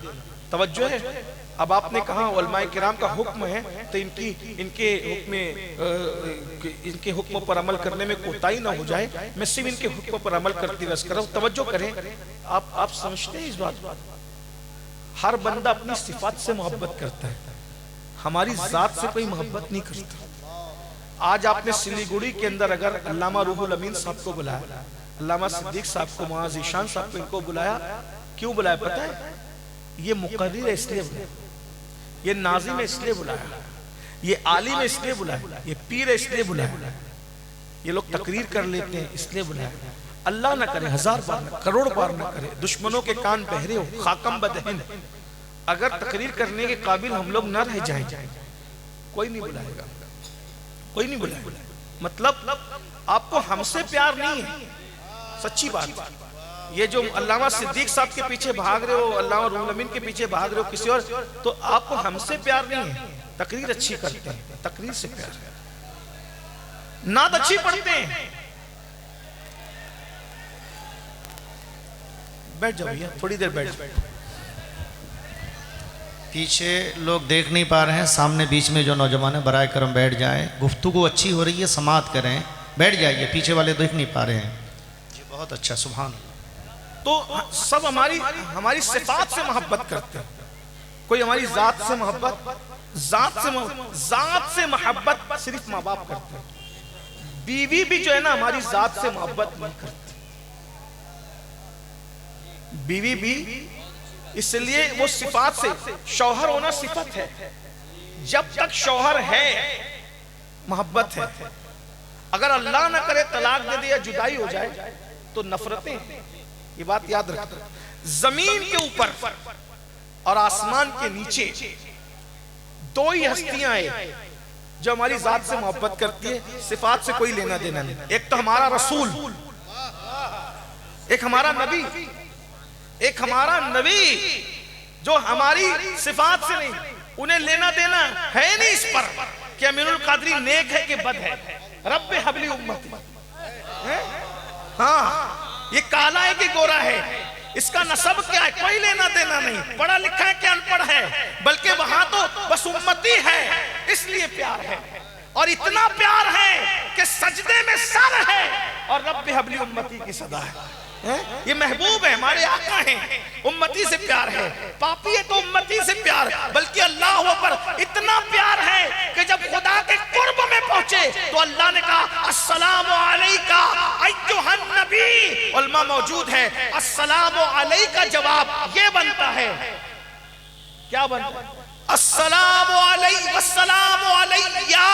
توجہ ہے۔ اب آپ نے کہا علماء کرام کا حکم ہے تو ان کے حکم پر عمل کرنے میں کوتاہی نہ ہو جائے، میں صرف ان کے حکم پر عمل کرتی رس کر رہا ہوں۔ توجہ کریں، آپ سمجھتے ہیں اس بات، ہر بندہ اپنی صفات سے محبت کرتا ہے، ہماری ذات سے کوئی محبت نہیں کرتا۔ آج آپ نے سلیگوڑی کے اندر اگر علامہ روح الامین صاحب کو بلایا، علامہ صدیق صاحب کو، معاذ ذیشان صاحب کو، ان کو بلایا، کیوں بلایا پتہ ہے؟ یہ مقرر ہے اس لیے بلایا، یہ ناظم ہے اس لیے بلایا، یہ عالم ہے اس لیے بلایا، یہ پیر ہے اس لیے بلایا، یہ لوگ تقریر کر لیتے ہیں اس لیے بلایا۔ اللہ نہ کرے، 1000 بار نہ، کروڑ بار نہ کرے، دشمنوں کے کان بہرے ہو، خاکم بدہن، اگر تقریر کرنے کے قابل ہم لوگ نہ رہ جائیں، کوئی نہیں بلائے گا، کوئی نہیں بلائے گا۔ مطلب آپ کو ہم سے پیار نہیں ہے، سچی بات۔ یہ جو علامہ صدیق صاحب کے پیچھے بھاگ رہے ہو، علامہ روح الامین کے پیچھے بھاگ رہے ہو کسی اور، تو آپ کو ہم سے پیار نہیں ہے، تقریر اچھی کرتے ہیں، تقریر سے پیار ہے، نعت اچھی پڑھتے ہیں۔ بیٹھ جاؤ بھیا، تھوڑی دیر بیٹھ جاؤ، پیچھے لوگ دیکھ نہیں پا رہے ہیں، سامنے بیچ میں جو نوجوان ہیں برائے کرم بیٹھ جائیں، گفتگو اچھی ہو رہی ہے، سماعت کریں، بیٹھ جائیے، پیچھے والے دیکھ نہیں پا رہے ہیں جی، بہت اچھا، سبحان اللہ۔ تو سب ہماری صفات سے محبت کرتے ہیں، کوئی ہماری ذات سے محبت، ذات سے محبت صرف ماں باپ کرتے ہیں، بیوی بھی جو ہے نا ہماری ذات سے محبت نہیں کرتی، بیوی بھی، اس لیے وہ صفات سے، شوہر ہونا صفت ہے، جب تک شوہر ہے محبت ہے، اگر اللہ نہ کرے طلاق دے دے یا جدائی ہو جائے تو نفرتیں ہیں، یہ بات یاد رکھیں۔ زمین کے اوپر اور آسمان کے نیچے دو ہی ہستیاں ہیں جو ہماری ذات سے محبت کرتی ہے، صفات سے کوئی لینا دینا نہیں، ایک تو ہمارا رسول، ایک ہمارا نبی، ایک ہمارا نبی جو ہماری صفات سے نہیں، انہیں لینا دینا ہے نہیں اس پر کہ امین القادری نیک ہے کہ بد ہے، رب حبلی امتی، ہاں یہ کالا ہے کہ گورا ہے، اس کا نسب کیا ہے، کوئی لینا دینا نہیں، پڑھا لکھا ہے کہ ان پڑھ ہے، بلکہ وہاں تو بس امتی ہے، اس لیے پیار ہے، اور اتنا پیار ہے کہ سجدے میں سر ہے اور رب حبلی امتی کی صدا ہے، یہ محبوب ہے، ہمارے آقا ہیں، امتی سے پیار ہے، پاپی ہے تو امتی سے پیار، بلکہ اللہ پر اتنا پیار ہے کہ جب خدا کے قرب میں پہنچے تو اللہ نے کہا السلام علیکہ ایھا النبی، علماء موجود ہے، السلام علیکہ جواب یہ بنتا ہے، کیا بنتا ہے؟ السلام علیکہ والسلام علیہ،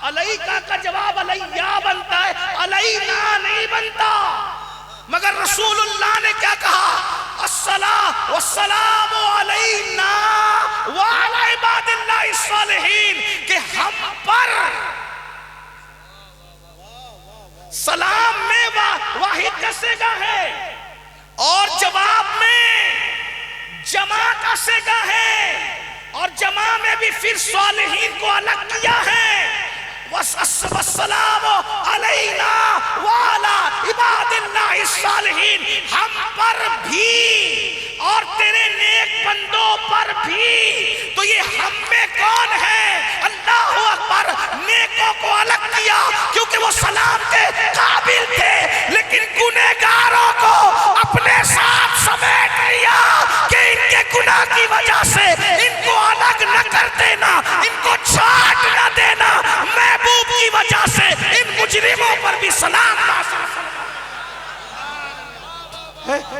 علیکہ کا جواب علیہ بنتا ہے، علینا نہیں بنتا، مگر رسول اللہ نے کیا کہا؟ الصلاۃ والسلام علینا وعلی عباد اللہ الصالحین، کہ ہم پر سلام میں واحد کا صیغہ ہے اور جواب میں جمع کا صیغہ ہے، اور جمع میں بھی پھر صالحین کو الگ کیا ہے، والسلام علینا وعلی عباد اللہ الصالحین، ہم پر بھی اور تیرے نیک بندوں پر بھی، تو یہ ہم میں کون ہے؟ اللہ اکبر، نیکوں کو الگ کیا کیونکہ وہ سلام کے قابل تھے، لیکن گنہگاروں کو اپنے ساتھ سمیٹ لیا کہ ان کے گناہ کی وجہ سے ان کو الگ نہ کر دینا، ان کو چھاٹ نہ دینا، محبوب کی وجہ سے ان مجرموں پر بھی سلام نازل فرما۔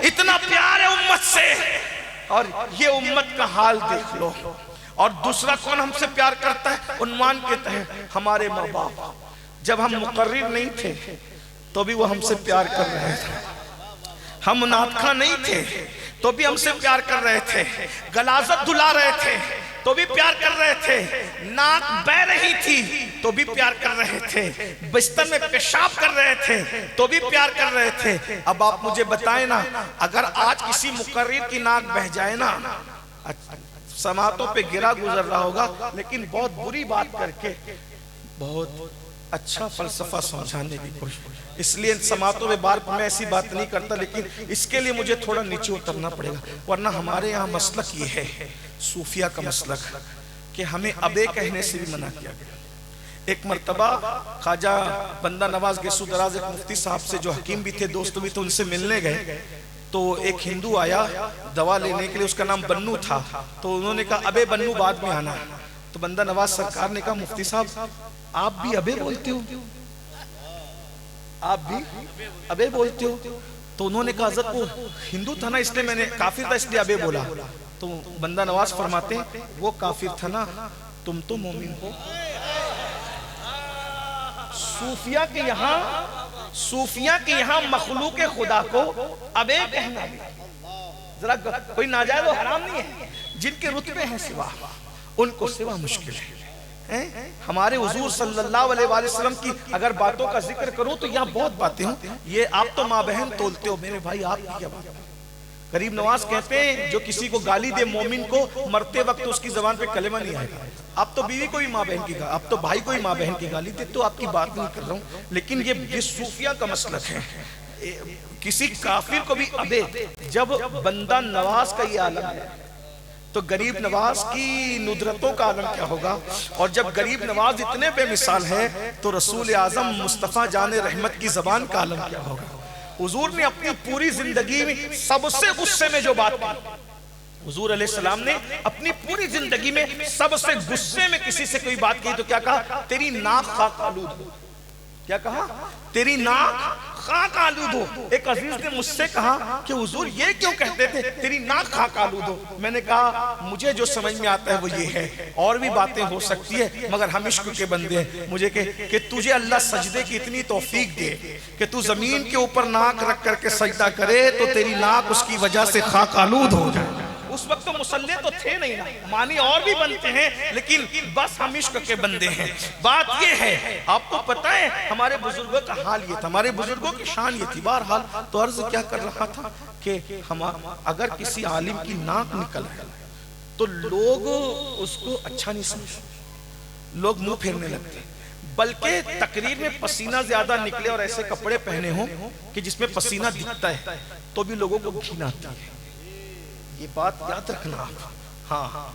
اتنا پیار ہے امت سے، اور یہ امت کا حال دیکھ لو، اور دوسرا کون ہم سے پیار کرتا ہے؟ عنوان کے تحت ہمارے ماں باپ، جب ہم مقرر نہیں تھے تو بھی وہ ہم سے پیار کر رہے تھے، ہم ناطقہ نہیں تھے تو بھی ہم سے پیار کر رہے تھے، غلاظت دھلا رہے تھے تو بھی پیار کر رہے تھے، ناک بہ رہی تھی تو بھی پیار کر رہے تھے، بستر میں پیشاب کر رہے تھے تو بھی پیار کر رہے تھے۔ اب آپ مجھے بتائیں نا، اگر آج کسی مقرر کی ناک بہ جائے نا، سماعتوں پہ گرا گزر رہا ہوگا، لیکن بہت بری بات کر کے بہت اچھا فلسفہ سمجھانے کی کوشش، اس لیے سماعتوں میں بار میں ایسی بات نہیں کرتا، لیکن اس کے لیے مجھے تھوڑا نیچے اترنا پڑے گا، ورنہ ہمارے یہاں مسلک یہ ہے، صوفیہ کا مسلک، کہ ہمیں ابے کہنے سے بھی منع کیا گیا۔ ایک مرتبہ خواجہ بندہ نواز گیسو دراز ایک مفتی صاحب سے جو حکیم بھی تھے، دوست بھی تھے، ان سے ملنے گئے تو ایک ہندو آیا دوا لینے کے لیے، اس کا نام بنو تھا، تو انہوں نے کہا ابے بنو بعد میں آنا، تو بندہ نواز سرکار نے کہا مفتی صاحب آپ بھی ابے بولتے ہو، آپ بھی ابے بولتے ہو؟ تو انہوں نے کہا حضرت وہ ہندو تھا نا اس لیے میں نے، کافر تھا اس لیے ابے بولا، تو بندہ نواز فرماتے ہیں وہ کافر تھا نا، تم تو مومن ہو۔ صوفیہ کے یہاں مخلوق خدا کو ابے کہنا ذرا کوئی ناجائز و حرام نہیں ہے، جن کے رتبے ہیں سوا ان کو سوا مشکل ہے۔ ہمارے حضور صلی اللہ علیہ وآلہ وسلم کی اگر باتوں کا ذکر کروں تو یہاں بہت باتیں ہوں، یہ آپ تو ماں بہن تولتے ہو، میرے بھائی آپ کی کیا بات ہے؟ غریب نواز کہتے ہیں جو کسی کو گالی دے مومن کو، مرتے وقت اس کی زبان پہ کلمہ نہیں آئے گا۔ آپ تو بیوی کو بھی ماں بہن کی گالی، آپ تو بھائی کو بھی ماں بہن کی گالی دے، تو آپ کی بات نہیں کر رہا ہوں، لیکن یہ صوفیہ کا مسلک ہے، کسی کافر کو بھی ابے، جب بندہ نواز کا یہ عالم ہے تو غریب نواز کی ندرتوں کا عالم کیا ہوگا؟ اور جب غریب نواز اتنے بے مثال ہے تو رسول اعظم مصطفیٰ جان رحمت کی زبان کا عالم کیا ہوگا؟ حضور نے اپنی پوری زندگی میں سب سے غصے میں جو بات کی، حضور علیہ السلام نے اپنی پوری زندگی میں سب سے غصے میں کسی سے کوئی بات کی تو کیا کہا؟ تیری ناک خاک آلود ہو۔ کیا کہا؟ تیری ناک خاک آلود ہو۔ ایک عزیز نے مجھ سے کہا کہ حضور یہ کیوں کہتے تھے تیری ناک خاک آلود ہو؟ میں نے کہا مجھے جو سمجھ میں آتا ہے وہ یہ ہے، اور بھی باتیں ہو سکتی ہے مگر ہم عشق کے بندے ہیں، مجھے کہ تجھے اللہ سجدے کی اتنی توفیق دے کہ تو زمین کے اوپر ناک رکھ کر کے سجدہ کرے تو تیری ناک اس کی وجہ سے خاک آلود ہو جائے۔ اس وقت تو مسلح تو تھے نہیں نا، معنی اور بھی بنتے ہیں لیکن بس ہم عشق کے بندے ہیں۔ بات یہ ہے، آپ کو پتہ ہے ہمارے بزرگوں کا حال یہ تھا، ہمارے بزرگوں کی شان یہ تھی۔ بہرحال تو عرض کیا کر رہا تھا کہ اگر کسی عالم کی ناک نکل ہے تو لوگ اس کو اچھا نہیں سمجھتے، لوگ منہ پھیرنے لگتے، بلکہ تقریر میں پسینہ زیادہ نکلے اور ایسے کپڑے پہنے ہوں کہ جس میں پسینہ دکھتا ہے تو بھی لوگوں کو گھن آتی ہے۔ یہ بات یاد رکھنا آپ۔ ہاں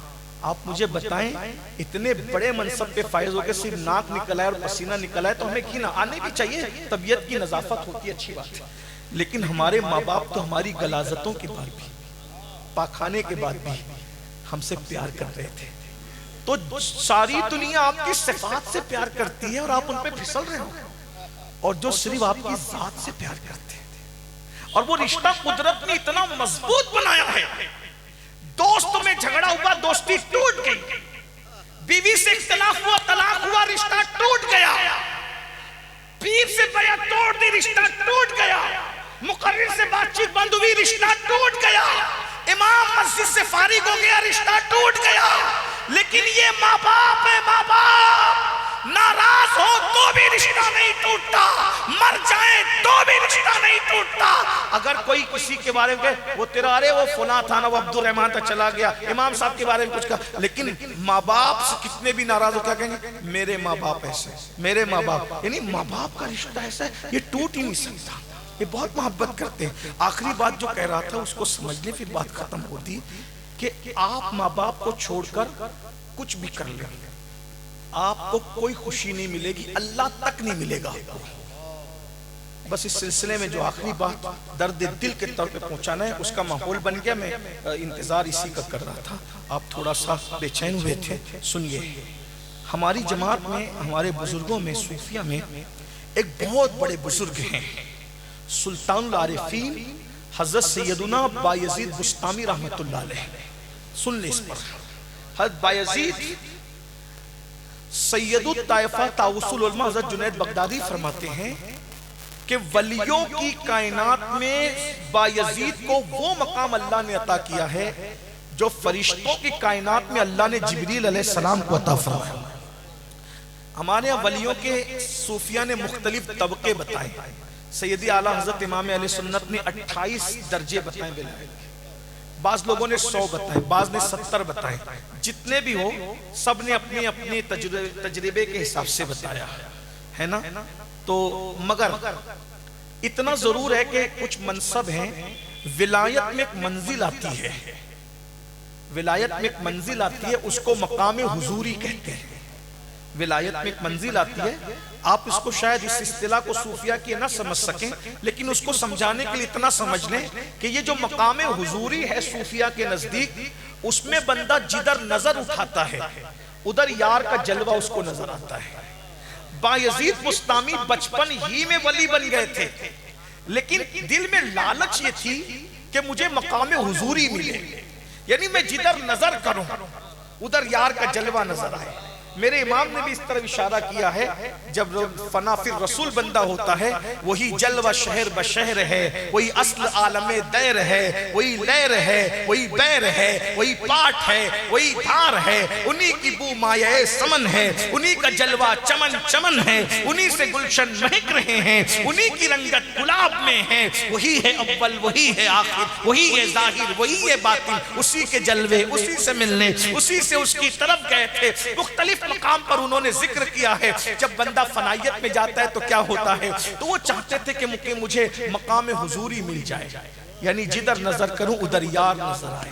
آپ مجھے بتائیں اتنے بڑے منصب پہ فائز ہو کے صرف ناک نکل آئے اور پسینہ نکل آئے تو ہمیں گھن آنے بھی چاہیے، طبیعت کی نظافت ہوتی ہے، اچھی بات ہے، لیکن ہمارے ماں باپ تو ہماری غلاظتوں کے بعد بھی، پاکھانے کے بعد بھی ہم سے پیار کر رہے تھے۔ تو ساری دنیا آپ کی صفات سے پیار کرتی ہے اور آپ ان پہ پھسل رہے ہو، اور جو صرف آپ کی ذات سے پیار کرتے ہیں، اور وہ رشتہ قدرت نے اتنا مضبوط بنایا ہے۔ دوست میں جھگڑا ہوا، دوستی ٹوٹ گئی، بیوی سے اختلاف ہوا، طلاق ہوا، رشتہ ٹوٹ گیا، پیر سے بیعت توڑ دی، رشتہ ٹوٹ گیا، مقرر سے بات چیت بند ہوئی، رشتہ ٹوٹ گیا، امام مسجد سے فارغ ہو گیا، رشتہ ٹوٹ گیا۔ لیکن یہ ماں باپ ہے، ماں باپ ناراض ہو تو بھی رشتہ نہیں ٹوٹتا، مر جائیں تو بھی رشتہ نہیں ٹوٹتا۔ اگر کوئی کسی کے بارے میں وہ تیرا ارے وہ فلاں تھا نا، وہ عبد الرحمن تھا چلا گیا، امام صاحب کے بارے میں کچھ کہا، لیکن ماں باپ سے کتنے بھی ناراض ہو کیا کہیں گے؟ میرے ماں باپ ایسے، میرے ماں باپ، یعنی ماں باپ کا رشتہ ایسا ہے یہ ٹوٹ ہی نہیں سکتا، یہ بہت محبت کرتے ہیں۔ آخری بات جو کہہ رہا تھا اس کو سمجھ لیں پھر بات ختم ہوتی کہ آپ ماں باپ کو چھوڑ کر کچھ بھی کر لیں، آپ کو کوئی خوشی نہیں ملے گی، اللہ تک نہیں ملے گا آپ کو۔ بس اس سلسلے میں جو آخری بات درد دل کے طور پہ پہنچانا ہے اس کا ماحول بن گیا، میں انتظار اسی کا کر رہا تھا، آپ تھوڑا سا بے چین ہوئے تھے۔ سنیے، ہماری جماعت میں، ہمارے بزرگوں میں، صوفیہ میں ایک بہت بڑے بزرگ ہیں، سلطان العارفین حضرت سیدنا بایزید بسطامی رحمت اللہ علیہ۔ سن لیں اس پر، حضرت بایزید سید الطائفہ طاؤس العلماء حضرت جنید بغدادی فرماتے ہیں کہ ولیوں کی کائنات میں بایزید کو وہ مقام اللہ نے عطا کیا ہے جو فرشتوں کی کائنات میں اللہ نے جبریل علیہ السلام کو عطا فرمایا۔ ہمارے یہاں ولیوں کے صوفیہ نے مختلف طبقے بتائے، سیدی اعلیٰ حضرت امام اہل سنت نے 28 درجے بتائے ولایت کے، بعض لوگوں نے 100 بتائے، بعض نے 70 بتائے، جتنے بھی ہو سب نے اپنے اپنے تجربے کے حساب سے بتایا ہے نا۔ تو مگر اتنا ضرور ہے کہ کچھ منصب ہیں، ولایت میں ایک منزل آتی ہے، ولایت میں ایک منزل آتی ہے، اس کو مقام حضوری کہتے ہیں۔ ولایت میں ایک منزل آتی ہے، آپ اس کو شاید اس اصطلاح کو صوفیہ کی نہ سمجھ سکیں لیکن اس کو سمجھانے کے لیے اتنا سمجھ لیں کہ یہ جو مقام حضوری ہے صوفیہ کے نزدیک، اس میں بندہ جدھر نظر اٹھاتا ہے ادھر یار کا جلوہ اس کو نظر آتا ہے۔ بایزید بسطامی بچپن ہی میں ولی بن گئے تھے لیکن دل میں لالچ یہ تھی کہ مجھے مقام حضوری ملے، یعنی میں جدھر نظر کروں ادھر یار کا جلوہ نظر آئے۔ میرے امام نے بھی اس طرح اشارہ کیا ہے، جب فنا فی الرسول بندہ ہوتا ہے وہی جلوہ شہر بشہر ہے، وہی اصل عالم دیر ہے، وہی لیر ہے، وہی بیر ہے، وہی پاٹ ہے، وہی دھار ہے، انہی کی بو مایہ سمن ہے، انہی کا جلوہ چمن چمن ہے، انہی سے گلشن مہک رہے ہیں، انہی کی رنگت گلاب میں ہے، وہی ہے اول وہی ہے آخر، وہی ہے ظاہر وہی ہے باطن، اسی کے جلوے اسی سے ملنے، اسی سے اس کی طرف گئے تھے۔ مختلف مقام پر انہوں نے ذکر کیا ہے، جب بندہ فنائیت میں جاتا ہے تو کیا ہوتا ہے، تو وہ چاہتے تھے کہ مجھے مقام حضوری مل جائے، یعنی جدھر نظر کروں ادھر یار نظر آئے۔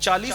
40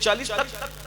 40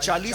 40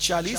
40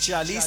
40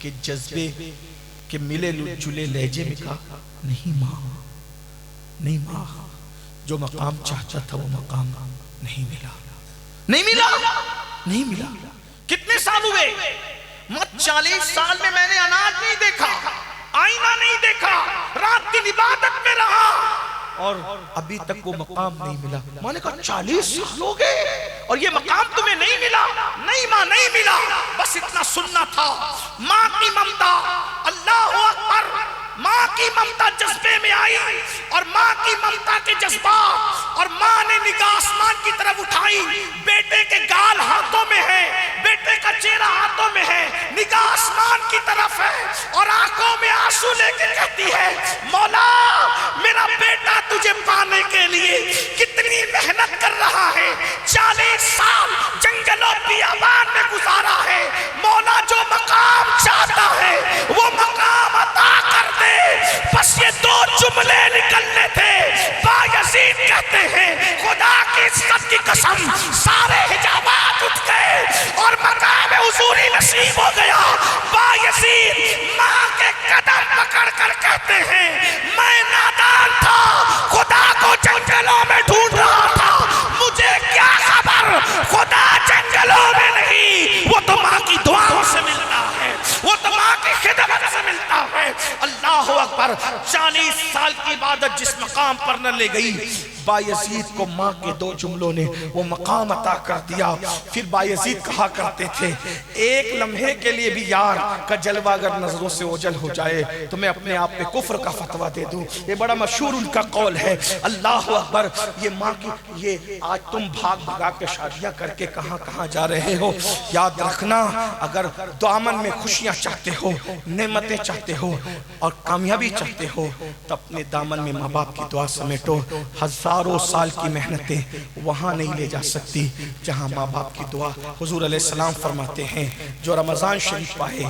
کہ جذبے کے ملے جلے لہجے میں کہا نہیں ماں، نہیں ماں، جو مقام چاہتا تھا وہ مقام نہیں ملا، نہیں ملا، نہیں ملا۔ کتنے سال ہوئے؟ 40 سال میں نے اناج نہیں دیکھا، آئینہ نہیں دیکھا، رات دن عبادت میں رہا اور ابھی تک وہ مقام نہیں ملا۔ ماں نے کہا 40 سال ہو گئے اور یہ مقام تمہیں نہیں ملا؟ نہیں ماں، نہیں ملا، بس اتنا سننا تھا۔ ماں کی ممتا، اللہ اکبر، ماں کی ممتا جذبے میں آئی اور ماں کی ممتا کے جذبات، اور ماں نے نگاہ آسمان کی طرف اٹھائی، بیٹے کے گال ہاتھوں میں ہے، بیٹے کا چہرہ ہاتھوں میں ہے، نگاہ آسمان کی طرف ہے اور آنکھوں میں آنسو لے کے کہتی ہے مولا میرا بیٹا تجھے پانے کے لیے کتنی محنت کر رہا ہے، 40 سال جنگلوں بیابان میں گزارا ہے، مولا جو مقام چاہتا ہے وہ مقام عطا کر دے۔ بس یہ 2 جملے نکلنے تھے۔ بایزید کہتے ہیں خدا کی عزت کی قسم سارے حجابات اٹھ گئے اور مقام حضوری نصیب ہو گیا۔ بایزید ماں کے قدم پکڑ کر کہتے ہیں میں نادان تھا، خدا کو جنگلوں میں ڈھونڈ رہا تھا، مجھے کیا خبر خدا جنگلوں میں نہیں، وہ تو ماں کی دعاؤں سے ملتا ہے، وہ تو ماں کی خدمت سے ملتا ہے۔ اللہ اکبر، 40 سال کی عبادت جس مقام پر نہ لے گئی، بایزید کو ماں کے 2 جملوں نے وہ مقام عطا کر دیا۔ پھر بایزید کہا کرتے تھے ایک لمحے کے لیے بھی یار کا جلوہ اگر نظروں سے اوجھل ہو جائے تو میں اپنے آپ پہ کفر کا فتویٰ دے دوں۔ یہ بڑا مشہور ان کا قول ہے۔ اللہ اکبر، یہ ماں کی، یہ آج تم بھاگ بھگا کے شادیاں کر کے کہاں کہاں جا رہے ہو، یاد رکھنا اگر دامن میں خوشیاں چاہتے ہو، نعمتیں چاہتے ہو اور کامیابی چاہتے ہو تو اپنے دامن میں ماں باپ کی دعا سمیٹو۔ ہزاروں سال کی محنتیں وہاں نہیں لے جا سکتی جہاں ماں باپ کی دعا۔ حضور علیہ السلام فرماتے ہیں جو رمضان شریف پائے،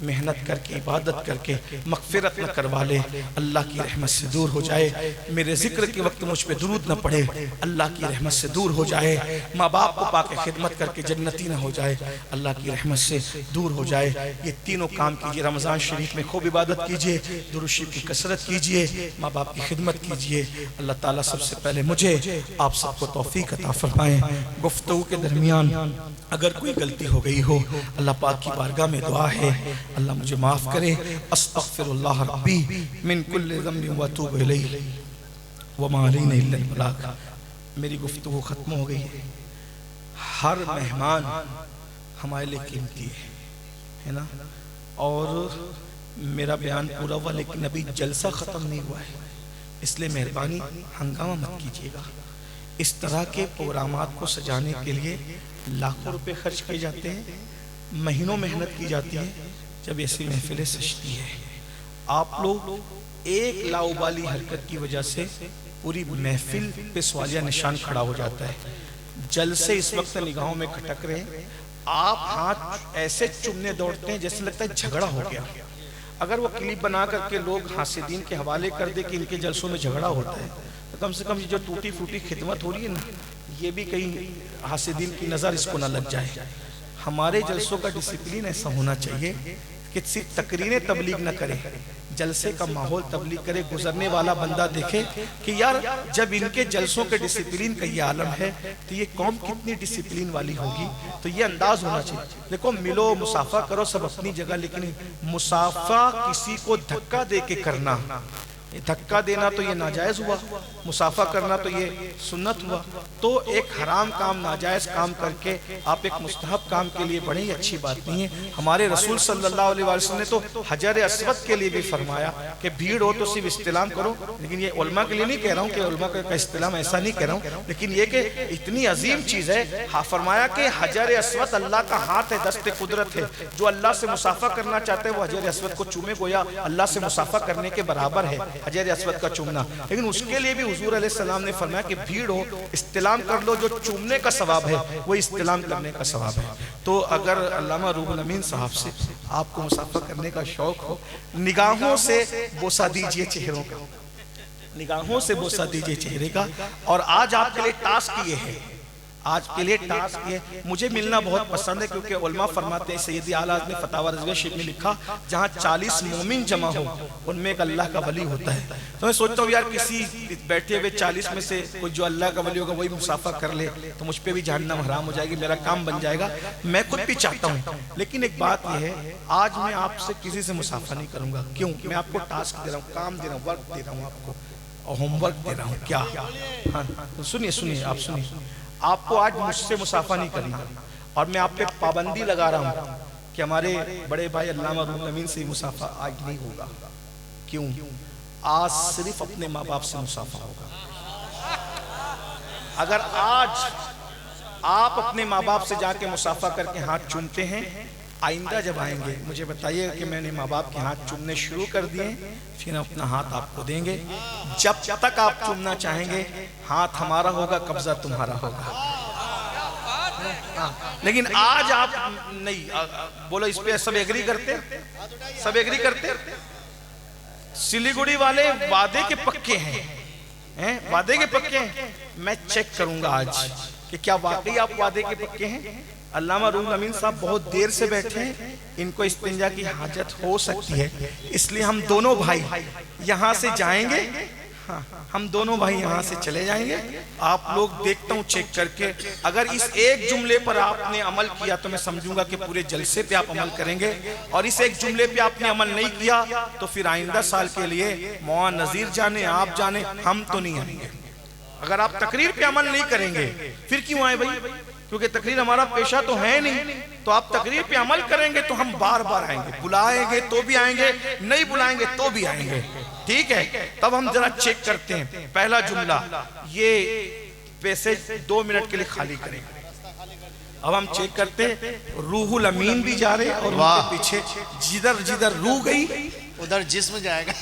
محنت کر کے عبادت کر کے مغفرت نہ کروا لے، اللہ کی رحمت سے دور ہو جائے۔ میرے ذکر کے وقت مجھ پہ درود نہ پڑے، اللہ کی رحمت سے دور ہو جائے۔ ماں باپ کو پاک خدمت کر کے جنتی نہ ہو جائے، اللہ کی رحمت سے دور ہو جائے۔ یہ تینوں کام کیجئے، رمضان شریف میں خوب عبادت کیجئے، درود شریف کی کثرت کیجئے، ماں باپ کی خدمت کیجئے۔ اللہ تعالیٰ سب سے پہلے مجھے آپ سب کو توفیق عطا فرمائیں۔ گفتگو کے درمیان اگر کوئی غلطی ہو گئی ہو، اللہ پاک کی بارگاہ میں دعا ہے اللہ مجھے معاف کرے۔ استغفر اللہ ربی من کل ذنب واتوب الیہ وما علینا الا البلاغ۔ میری گفتگو ختم ہو گئی ہے۔ ہر مہمان ہمارے لئے قیمتی ہے نا، اور میرا بیان پورا ہوا لیکن ابھی جلسہ ختم نہیں ہوا ہے، اس لئے مہربانی ہنگامہ مت کیجیے گا۔ اس طرح کے پروگرامات کو سجانے کے لیے لاکھوں روپے خرچ کیے جاتے ہیں، مہینوں محنت کی جاتی ہے، جب ایسی محفلیں سجتی ہے۔ آپ لوگ ایک لاؤبالی حرکت کی وجہ سے پوری محفل پہ سوالیہ نشان کھڑا ہو جاتا ہے۔ جلسے اس وقت نگاہوں میں کھٹک رہے ہیں، آپ ہاتھ ایسے چمنے دوڑتے ہیں جیسے لگتا ہے جھگڑا ہو گیا۔ اگر وہ کلپ بنا کر کے لوگ حاسدین کے حوالے کر دے کہ ان کے جلسوں میں جھگڑا ہوتا ہے تو کم سے کم یہ جو ٹوٹی پھوٹی خدمت ہو رہی ہے نا، یہ بھی کہیں حاسدین کی نظر اس کو نہ لگ جائے۔ ہمارے جلسوں کا ڈسپلین ایسا ہونا چاہیے کہ صرف تقریریں تبلیغ نہ کرے، جلسے کا ماحول تبلیغ کرے، گزرنے والا بندہ دیکھے کہ یار جب ان کے جلسوں کے ڈسپلین کا یہ عالم ہے تو یہ قوم کتنی ڈسپلین والی ہوگی، تو یہ انداز ہونا چاہیے۔ دیکھو ملو مصافحہ کرو سب اپنی جگہ، لیکن مصافحہ کسی کو دھکا دے کے کرنا، دھکا دینا تو یہ ناجائز ہوا، مصافحہ کرنا تو یہ سنت ہوا۔ تو ایک حرام کام، ناجائز کام کر کے آپ ایک مستحب کام کے لیے بڑی اچھی بات نہیں ہے۔ ہمارے رسول صلی اللہ علیہ وسلم نے تو حجر اسود کے لیے بھی فرمایا کہ بھیڑ ہو تو صرف استلام کرو، لیکن یہ علماء کے لیے نہیں کہہ رہا ہوں کہ علماء کا استلام ایسا نہیں کہہ رہا ہوں، لیکن یہ کہ اتنی عظیم چیز ہے۔ فرمایا کہ حجر اسود اللہ کا ہاتھ ہے، دست قدرت ہے، جو اللہ سے مصافحہ کرنا چاہتے ہیں وہ حجر اسود کو چومے، گویا اللہ سے مصافحہ کرنے کے برابر ہے حجر اسود کا چومنا۔ لیکن اس کے لیے بھی حضور علیہ السلام نے فرمایا کہ بھیڑ ہو استلام کر لو، جو چومنے کا ثواب ہے وہ استلام کرنے کا ثواب ہے۔ تو اگر علامہ روح الامین صاحب سے آپ کو مصافحہ کرنے کا شوق ہو، نگاہوں سے بوسہ دیجئے چہروں کا، نگاہوں سے بوسہ دیجئے چہرے کا۔ اور آج آپ کے لیے ٹاسک یہ ہے، آج کے لیے ٹاسک یہ مجھے ملنا بہت پسند ہے، کیونکہ علماء فرماتے ہیں، سیدی اعلیٰ نے فتاوی رضویہ شریف میں لکھا جہاں 40 مومن جمع ہو ان میں ایک اللہ کا ولی ہوتا ہے۔ تو میں سوچتا ہوں یار کسی بیٹھے ہوئے 40 میں سے کوئی جو اللہ کا ولی ہوگا وہی مصافحہ کر لے تو مجھ پہ بھی جہنم حرام ہو جائے گی، میرا کام بن جائے گا، میں خود بھی چاہتا ہوں۔ لیکن ایک بات یہ ہے، آج میں آپ سے کسی سے مصافحہ نہیں کروں گا۔ کیوں؟ میں آپ کو ٹاسک دے رہا ہوں، کام دے رہا ہوں، ورک دے رہا ہوں آپ کو، اور ہوم ورک دے رہا ہوں۔ کیا؟ سنیے آپ سنیے، آپ کو آج مجھ سے مصافحہ نہیں کرنا، اور میں آپ پہ پابندی لگا رہا ہوں کہ ہمارے بڑے بھائی علامہ روح الامین سے مصافحہ آج نہیں ہوگا۔ کیوں؟ آج صرف اپنے ماں باپ سے مصافحہ ہوگا۔ اگر آج آپ اپنے ماں باپ سے جا کے مصافحہ کر کے ہاتھ چومتے ہیں، آئندہ جب آئیں گے مجھے بتائیے کہ میں نے ماں باپ کے ہاتھ چومنے شروع کر دیے، پھر اپنا ہاتھ آپ کو دیں گے۔ جب تک آپ چومنا چاہیں گے ہاتھ ہمارا ہوگا، قبضہ تمہارا ہوگا۔ لیکن آج آپ نہیں بولو، اس پہ سب ایگری کرتے؟ سب ایگری کرتے؟ سلیگوڑی والے وعدے کے پکے ہیں، وعدے کے پکے ہیں۔ میں چیک کروں گا آج کہ کیا واقعی آپ وعدے کے پکے ہیں۔ علامہ روح الامین صاحب بہت دیر سے بیٹھے ہیں، ان کو استنجا کی حاجت ہو سکتی ہے، اس لیے ہم دونوں بھائی یہاں سے جائیں گے، ہم دونوں بھائی یہاں سے چلے جائیں گے۔ آپ لوگ دیکھتا ہوں چیک کر کے، اگر اس ایک جملے پر آپ نے عمل کیا تو میں سمجھوں گا کہ پورے جلسے پہ آپ عمل کریں گے، اور اس ایک جملے پہ آپ نے عمل نہیں کیا تو پھر آئندہ سال کے لیے مولانا نذیر جانے آپ جانے، ہم تو نہیں آئیں گے۔ اگر آپ تقریر پہ عمل نہیں کریں گے پھر کیوں آئے بھائی؟ کیونکہ تقریر ہمارا پیشہ تو ہے نہیں، تو آپ تقریر پہ عمل کریں گے تو ہم بار بار آئیں گے، بلائیں گے تو بھی آئیں گے، نہیں بلائیں گے تو بھی آئیں گے، ٹھیک ہے؟ تب ہم ذرا چیک کرتے ہیں۔ پہلا جملہ، یہ پیسج 2 منٹ کے لیے خالی کریں گے۔ اب ہم چیک کرتے ہیں، روح الامین بھی جا رہے اور ان کے پیچھے جدھر روح گئی ادھر جسم جائے گا،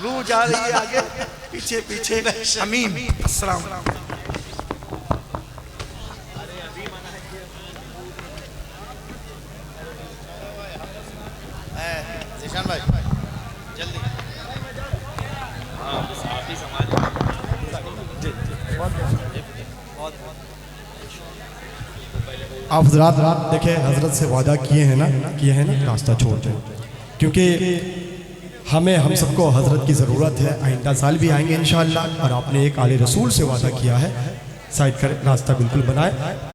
روح جا رہی ہے آگے، پیچھے پیچھے امین۔ السلام علیکم۔ ذیشان بھائی جلدی۔ آپ حضرات دیکھیں، حضرت سے وعدہ کیے ہیں نا راستہ چھوڑ دیں، کیونکہ ہم سب کو حضرت کی ضرورت ہے۔ آئندہ سال بھی آئیں گے انشاءاللہ، اور آپ نے ایک آل رسول سے وعدہ کیا ہے، سائڈ کر راستہ بالکل بنائے۔